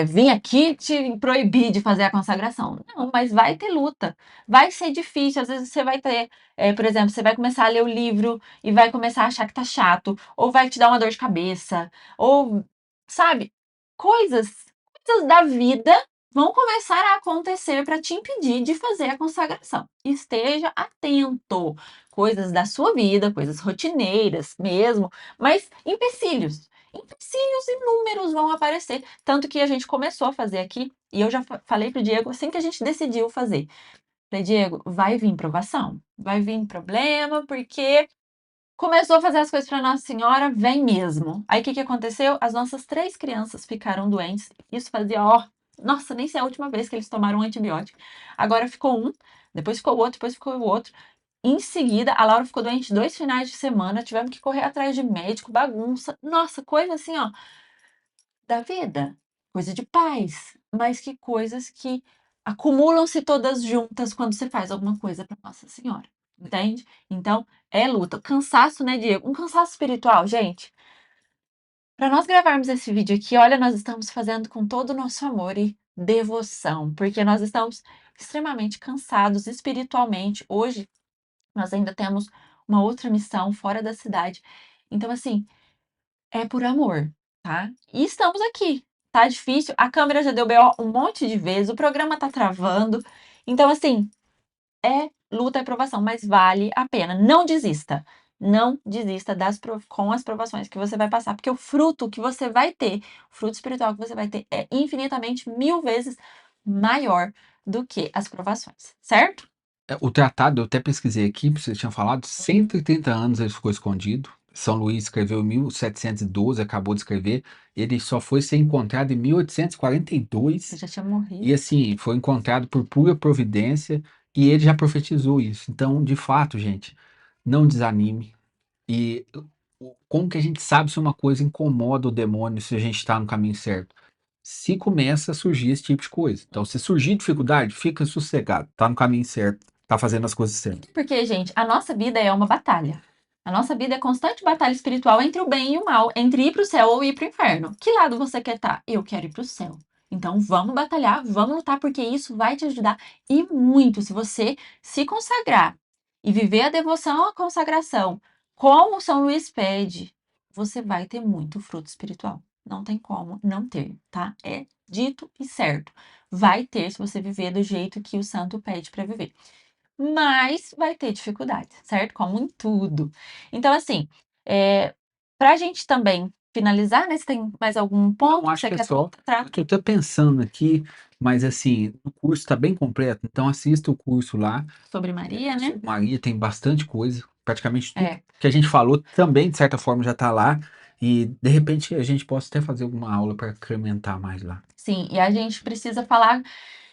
Vim aqui te proibir de fazer a consagração. Não, mas vai ter luta. Vai ser difícil. Às vezes você vai ter, por exemplo, você vai começar a ler o livro e vai começar a achar que tá chato, ou vai te dar uma dor de cabeça, ou, sabe, coisas, coisas da vida vão começar a acontecer para te impedir de fazer a consagração. Esteja atento. Coisas da sua vida, coisas rotineiras mesmo, mas empecilhos. Empecilhos inúmeros vão aparecer. Tanto que a gente começou a fazer aqui, e eu já falei pro Diego assim que a gente decidiu fazer. Falei, Diego, vai vir provação, vai vir problema, porque começou a fazer as coisas para Nossa Senhora, vem mesmo. Aí o que que aconteceu? As nossas 3 crianças ficaram doentes. Isso fazia, ó, nossa, nem sei a última vez que eles tomaram um antibiótico. Agora ficou um, depois ficou o outro, depois ficou o outro. Em seguida, a Laura ficou doente 2 finais de semana, tivemos que correr atrás de médico, bagunça. Nossa, coisa assim, ó, da vida, coisa de paz, mas que coisas que acumulam-se todas juntas quando você faz alguma coisa para Nossa Senhora, entende? Então, é luta. Cansaço, né, Diego? Um cansaço espiritual, gente. Para nós gravarmos esse vídeo aqui, olha, nós estamos fazendo com todo o nosso amor e devoção, porque nós estamos extremamente cansados espiritualmente. Hoje, nós ainda temos uma outra missão fora da cidade. Então, assim, é por amor, tá? E estamos aqui. Tá difícil, a câmera já deu BO um monte de vezes, o programa tá travando. Então, assim, é luta e provação, mas vale a pena. Não desista. não desista com as provações que você vai passar, porque o fruto que você vai ter, o fruto espiritual que você vai ter é infinitamente 1000 vezes maior do que as provações, certo? O tratado, eu até pesquisei aqui, você tinha falado, 130 anos ele ficou escondido. São Luís escreveu em 1712, acabou de escrever. Ele só foi ser encontrado em Você 1842. já tinha morrido. E assim, foi encontrado por pura providência. E ele já profetizou isso. Então, de fato, gente, não desanime. E como que a gente sabe se uma coisa incomoda o demônio, se a gente está no caminho certo? Se começa a surgir esse tipo de coisa. Então, se surgir dificuldade, fica sossegado, tá no caminho certo, tá fazendo as coisas certas. Porque, gente, a nossa vida é uma batalha. A nossa vida é constante batalha espiritual entre o bem e o mal, entre ir para o céu ou ir para o inferno. Que lado você quer estar? Eu quero ir para o céu. Então vamos batalhar, vamos lutar, porque isso vai te ajudar e muito. Se você se consagrar e viver a devoção à consagração, como São Luís pede, você vai ter muito fruto espiritual. Não tem como não ter, tá? É dito e certo. Vai ter se você viver do jeito que o santo pede para viver, mas vai ter dificuldade, certo? Como em tudo. Então, assim, para a gente também finalizar, né? Você tem mais algum Não, ponto que acho você que é quer só. tratar? Eu tô até pensando aqui, mas assim, o curso está bem completo, então assista o curso lá. Sobre Maria, né? Sobre Maria tem bastante coisa, praticamente tudo É, que a gente falou também, de certa forma, já está lá. E de repente a gente possa até fazer alguma aula para incrementar mais lá. sim. E a gente precisa falar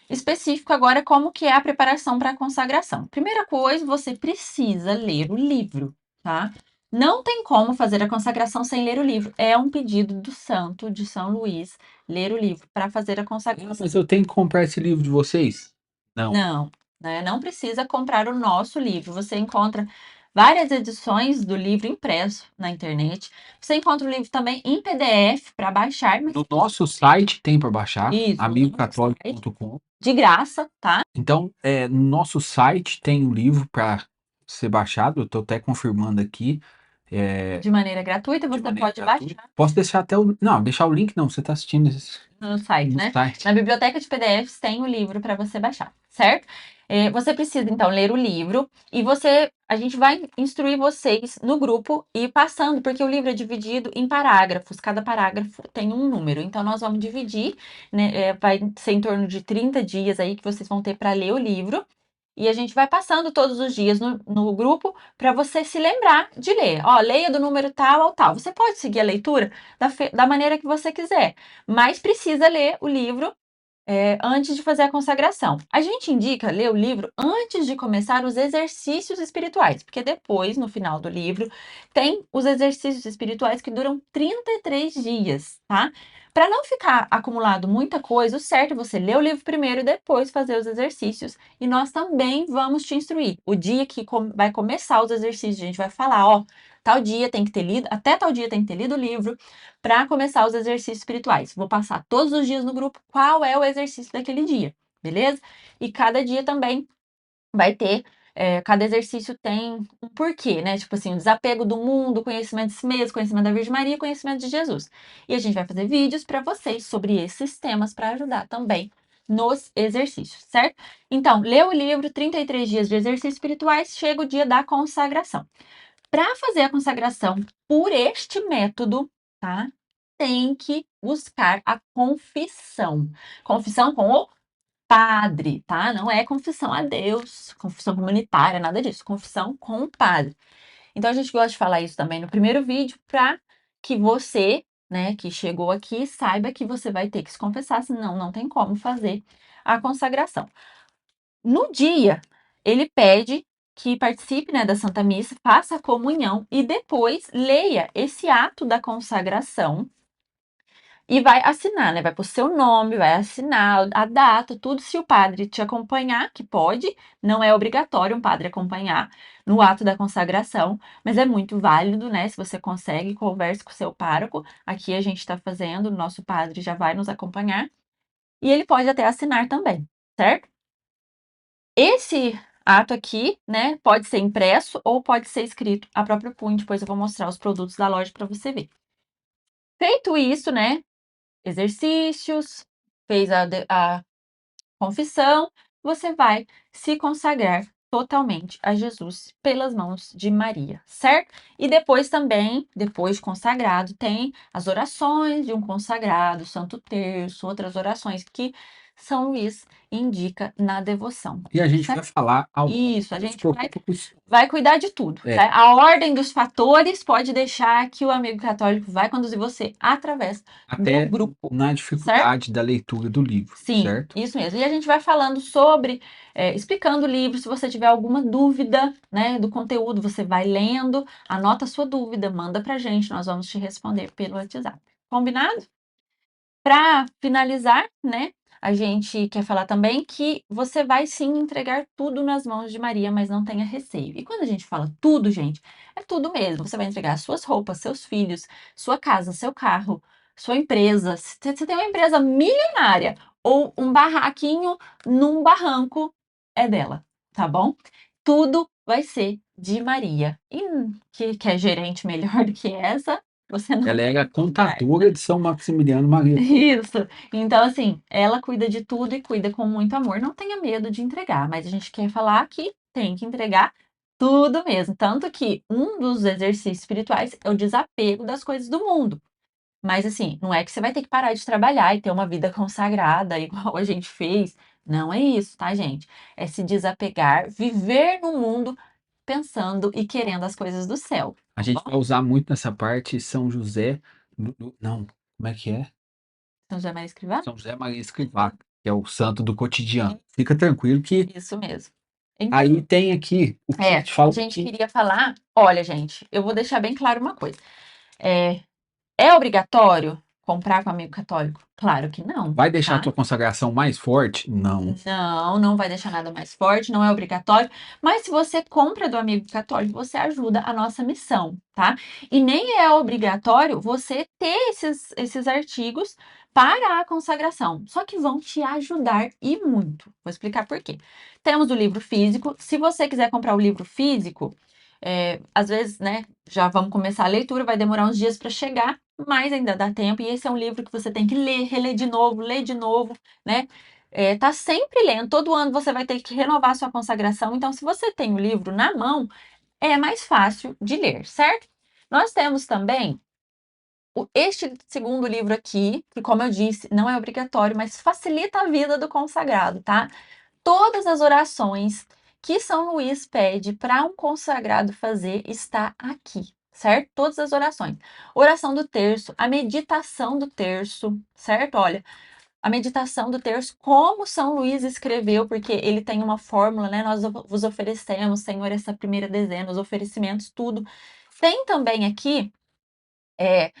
específico agora como que é a preparação para a consagração. Primeira coisa, você precisa ler o livro, tá? Não tem como fazer a consagração sem ler o livro. É um pedido do santo de São Luís ler o livro para fazer a Ah, consagração. mas eu tenho que comprar esse livro de vocês? Não. Não, né? Não precisa comprar o nosso livro. Você encontra várias edições do livro impresso na internet. Você encontra o livro também em PDF para baixar, mas No nosso site tem para baixar, isso, no nosso site, amigocatólico.com. de graça, tá? Então, no nosso site tem o livro para ser baixado. Eu estou até confirmando aqui. É, De maneira gratuita, de você maneira pode gratuita. baixar Posso deixar até o. Não, deixar o link não, você está assistindo no site, no né? site. Na biblioteca de PDFs tem o livro para você baixar, certo? Você precisa então ler o livro e a gente vai instruir vocês no grupo e passando, porque o livro é dividido em parágrafos, cada parágrafo tem um número. Então nós vamos dividir, né? Vai ser em torno de 30 dias aí que vocês vão ter para ler o livro. E a gente vai passando todos os dias no grupo para você se lembrar de ler. Ó, leia do número tal ao tal. Você pode seguir a leitura da maneira que você quiser, mas precisa ler o livro antes de fazer a consagração. A gente indica ler o livro antes de começar os exercícios espirituais, porque depois, no final do livro, tem os exercícios espirituais que duram 33 dias, tá? Para não ficar acumulado muita coisa, o certo é você ler o livro primeiro e depois fazer os exercícios. E nós também vamos te instruir. O dia que vai começar os exercícios, a gente vai falar, ó, tal dia tem que ter lido, até tal dia tem que ter lido o livro, para começar os exercícios espirituais. Vou passar todos os dias no grupo qual é o exercício daquele dia, beleza? E cada dia também vai ter, cada exercício tem um porquê, né? Tipo assim, o desapego do mundo, conhecimento de si mesmo, conhecimento da Virgem Maria, conhecimento de Jesus. E a gente vai fazer vídeos para vocês sobre esses temas para ajudar também nos exercícios, certo? Então, lê o livro 33 dias de exercícios espirituais, chega o dia da consagração. Para fazer a consagração por este método, tá? Tem que buscar a confissão. Confissão com o padre, tá? Não é confissão a Deus, confissão comunitária, nada disso. Confissão com o padre. Então a gente gosta de falar isso também no primeiro vídeo para que você, né, que chegou aqui, saiba que você vai ter que se confessar, senão não tem como fazer a consagração. No dia, ele pede que participe, né, da Santa Missa, faça a comunhão e depois leia esse ato da consagração e vai assinar, né? Vai pôr seu nome, vai assinar a data, tudo. Se o padre te acompanhar, que pode, não é obrigatório um padre acompanhar no ato da consagração, mas é muito válido, né? Se você consegue, converse com o seu pároco. Aqui a gente está fazendo, o nosso padre já vai nos acompanhar e ele pode até assinar também, certo? Esse ato aqui, né, pode ser impresso ou pode ser escrito a próprio punho. Depois eu vou mostrar os produtos da loja para você ver. Feito isso, né, exercícios, fez a confissão, você vai se consagrar totalmente a Jesus pelas mãos de Maria, certo? E depois também, depois de consagrado, tem as orações de um consagrado, Santo Terço, outras orações que São Luís indica na devoção. E a gente Certo? vai falar Isso, a não se gente preocupa com isso. vai cuidar de tudo. É. Tá? A ordem dos fatores pode deixar que o amigo católico vai conduzir você através Até do grupo, na certo? dificuldade da leitura do livro, Sim, certo? isso mesmo. E a gente vai falando sobre, explicando o livro. Se você tiver alguma dúvida, né, do conteúdo, você vai lendo, anota a sua dúvida, manda pra gente, nós vamos te responder pelo WhatsApp. Combinado? Para finalizar, né, a gente quer falar também que você vai sim entregar tudo nas mãos de Maria, mas não tenha receio. E quando a gente fala tudo, gente, é tudo mesmo. Você vai entregar suas roupas, seus filhos, sua casa, seu carro, sua empresa. Se você tem uma empresa milionária ou um barraquinho num barranco, é dela, tá bom? Tudo vai ser de Maria. E que é gerente melhor do que essa? Você não Ela era a vai encontrar. contadora de São Maximiliano Maria. Isso. Então, assim, ela cuida de tudo e cuida com muito amor. Não tenha medo de entregar, mas a gente quer falar que tem que entregar tudo mesmo. Tanto que um dos exercícios espirituais é o desapego das coisas do mundo. Mas, assim, não é que você vai ter que parar de trabalhar e ter uma vida consagrada, igual a gente fez. Não é isso, tá, gente? É se desapegar, viver no mundo pensando e querendo as coisas do céu. A gente vai usar muito nessa parte São José, não, como é que é? São José Maria Escrivá? São José Maria Escrivá, que é o santo do cotidiano. Fica tranquilo que Isso mesmo. Então, aí tem aqui o que a gente a fala gente que queria falar, olha, gente, eu vou deixar bem claro uma coisa. É, é obrigatório comprar com amigo católico? Claro que não, vai deixar a tá? tua consagração mais forte? Não. Não, não vai deixar nada mais forte, não é obrigatório. Mas se você compra do amigo católico, você ajuda a nossa missão, tá? E nem é obrigatório você ter esses artigos para a consagração. Só que vão te ajudar e muito. Vou explicar por quê. Temos o livro físico. Se você quiser comprar o livro físico, às vezes, né, já vamos começar a leitura, vai demorar uns dias para chegar, mas ainda dá tempo. E esse é um livro que você tem que ler, ler de novo, né? Tá sempre lendo, todo ano você vai ter que renovar sua consagração. Então, se você tem o livro na mão, é mais fácil de ler, certo? Nós temos também este segundo livro aqui, que, como eu disse, não é obrigatório, mas facilita a vida do consagrado, tá? Todas as orações que São Luís pede para um consagrado fazer está aqui, certo? Todas as orações. Oração do terço, a meditação do terço, certo? Olha, a meditação do terço, como São Luís escreveu, porque ele tem uma fórmula, né? Nós vos oferecemos, Senhor, essa primeira dezena, os oferecimentos, tudo. Tem também aqui é,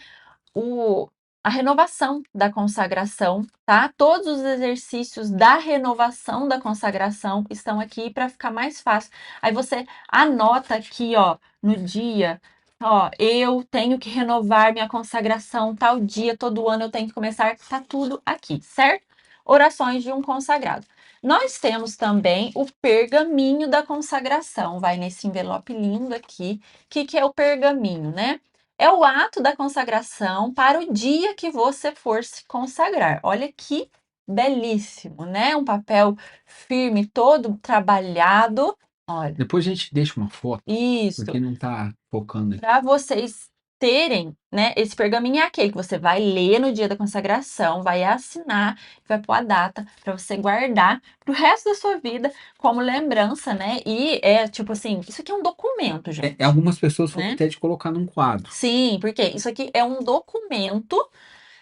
o, a renovação da consagração, tá? Todos os exercícios da renovação da consagração estão aqui para ficar mais fácil. Aí você anota aqui, ó, no dia. Ó, eu tenho que renovar minha consagração tal dia, todo ano eu tenho que começar, tá tudo aqui, certo? Orações de um consagrado. Nós temos também o pergaminho da consagração, vai nesse envelope lindo aqui. O que é o pergaminho, né? É o ato da consagração para o dia que você for se consagrar. Olha que belíssimo, né? Um papel firme, todo trabalhado. Olha, depois a gente deixa uma foto, isso. porque não tá focando aqui. Para vocês terem, né? Esse pergaminho é aquele que você vai ler no dia da consagração, vai assinar, vai pôr a data para você guardar pro resto da sua vida como lembrança, né? E é tipo assim, isso aqui é um documento, gente, Algumas pessoas falam né? até de colocar num quadro. Sim, porque isso aqui é um documento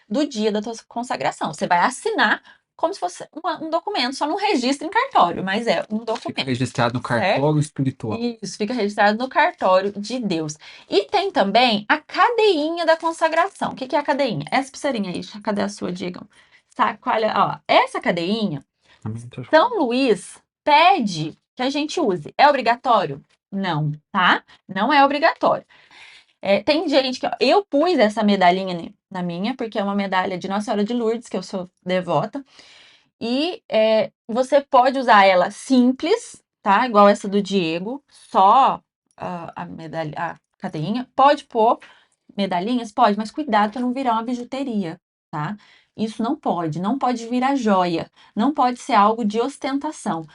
do dia da tua consagração. Você vai assinar como se fosse um documento, só não registra em cartório, mas é um Fica documento, registrado no certo? cartório espiritual. Isso, fica registrado no cartório de Deus. E tem também a cadeinha da consagração. O que é a cadeinha? Essa pulseirinha aí, cadê a sua, digam? Sacoalha, ó, essa cadeinha, São Luís pede que a gente use. É obrigatório? Não, tá? Não é obrigatório. Tem gente que. Eu pus essa medalhinha na minha, porque é uma medalha de Nossa Senhora de Lourdes, que eu sou devota. E você pode usar ela simples, tá? Igual essa do Diego, só a medalha, a cadeinha. Pode pôr medalhinhas? Pode, mas cuidado para não virar uma bijuteria, tá? Isso não pode virar joia, não pode ser algo de ostentação.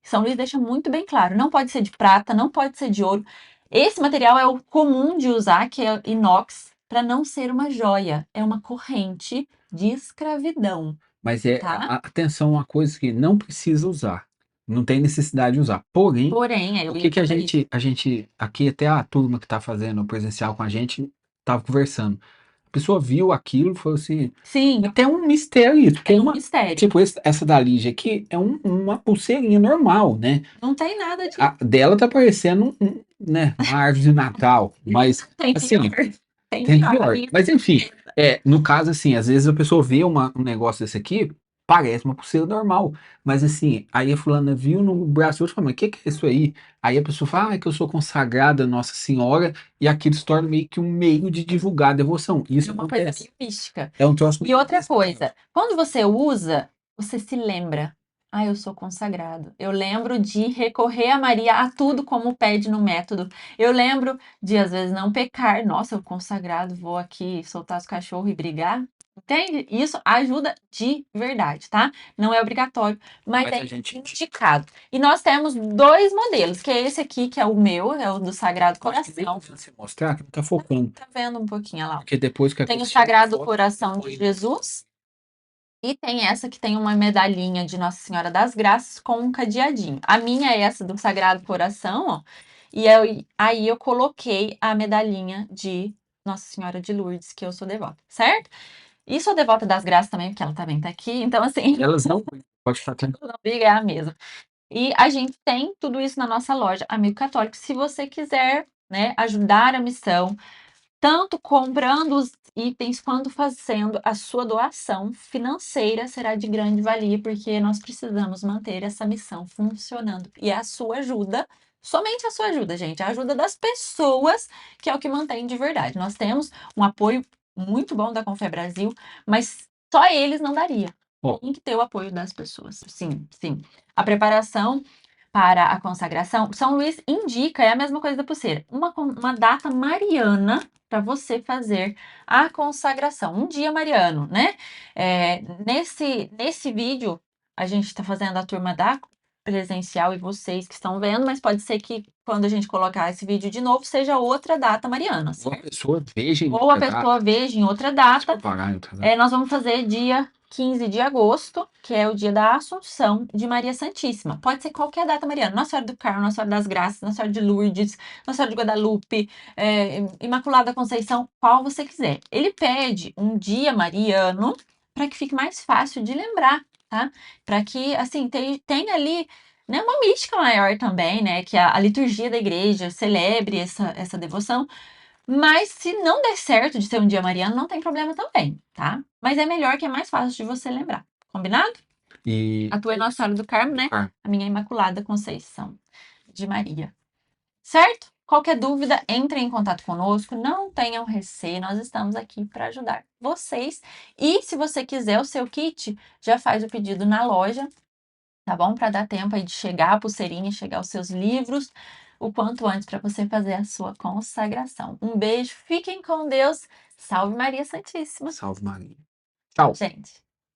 São Luís deixa muito bem claro, não pode ser de prata, não pode ser de ouro. Esse material é o comum de usar, que é inox, para não ser uma joia, é uma corrente de escravidão, Mas tá? atenção, uma coisa que não precisa usar, não tem necessidade de usar. Porém, Porém, eu o ia que que falar isso. a gente, aqui até a turma que está fazendo o presencial com a gente, estava conversando. A pessoa viu aquilo e falou assim, Sim, até um mistério isso, porque é é um uma, mistério. tipo, essa da Lígia aqui é uma pulseirinha normal, né? Não tem nada de. A dela tá parecendo, né, uma árvore de Natal, mas, Tem pior. assim, Tem tem pior. A pior. minha Mas enfim, no caso, assim, às vezes a pessoa vê um negócio desse aqui, parece uma pulseira normal. Mas assim, aí a fulana viu no braço do outro e falou, mas o que que é isso aí? Aí a pessoa fala, ah, é que eu sou consagrada a Nossa Senhora, e aquilo se torna meio que um meio de divulgar a devoção. é Isso uma coisa acontece. meio mística. É um troço E meio outra místico. coisa, quando você usa, você se lembra. Ah, eu sou consagrado. Eu lembro de recorrer a Maria a tudo como pede no método. Eu lembro de, às vezes, não pecar. Nossa, eu consagrado, vou aqui soltar os cachorros e brigar. Entende? Isso ajuda de verdade, tá? Não é obrigatório, mas Mas é a gente. indicado. E nós temos dois modelos, que é esse aqui, que é o meu, é o do Sagrado Eu acho que nem Coração. adianta você mostrar, que não tá focando. Tá vendo um pouquinho olha lá? Porque depois que a Tem o coisa tira uma Sagrado foto, Coração de põe. Jesus e tem essa que tem uma medalhinha de Nossa Senhora das Graças com um cadeadinho. A minha é essa do Sagrado Coração, ó. Aí eu coloquei a medalhinha de Nossa Senhora de Lourdes, que eu sou devota, certo? E sou devota das graças também, porque ela também tá aqui. Então, assim, Elas não. Pode estar tendo. não briga é a mesma. E a gente tem tudo isso na nossa loja, Amigo Católico. Se você quiser, né, ajudar a missão, tanto comprando os itens quanto fazendo a sua doação financeira será de grande valia, porque nós precisamos manter essa missão funcionando. E é a sua ajuda, somente a sua ajuda, gente, a ajuda das pessoas, que é o que mantém de verdade. Nós temos um apoio muito bom da Confé Brasil, mas só eles não daria. Ó, Tem que ter o apoio das pessoas. Sim, sim. A preparação para a consagração, São Luís indica, é a mesma coisa da pulseira, uma data mariana para você fazer a consagração, um dia mariano, né? Nesse vídeo, a gente está fazendo a turma da presencial e vocês que estão vendo, mas pode ser que quando a gente colocar esse vídeo de novo, seja outra data mariana, uma certo? pessoa veja em Ou a outra data. pessoa veja em outra data, Pagar em outra data. nós vamos fazer dia 15 de agosto, que é o dia da Assunção de Maria Santíssima. Pode ser qualquer data mariana. Nossa Senhora do Carmo, Nossa Senhora das Graças, Nossa Senhora de Lourdes, Nossa Senhora de Guadalupe, Imaculada Conceição, qual você quiser. Ele pede um dia mariano para que fique mais fácil de lembrar, tá? Para que, assim, tenha ali, né, uma mística maior também, né? Que a liturgia da igreja celebre essa devoção. Mas se não der certo de ser um dia mariano, não tem problema também, tá? Mas é melhor que é mais fácil de você lembrar. Combinado? E. A tua é Nossa Senhora do Carmo, né? Ah, A minha é Imaculada Conceição de Maria. Certo? Qualquer dúvida, entre em contato conosco. Não tenham receio, nós estamos aqui para ajudar vocês. E se você quiser o seu kit, já faz o pedido na loja, tá bom? Para dar tempo aí de chegar a pulseirinha, chegar os seus livros o quanto antes para você fazer a sua consagração. Um beijo, fiquem com Deus. Salve Maria Santíssima. salve Maria. Tchau. Gente.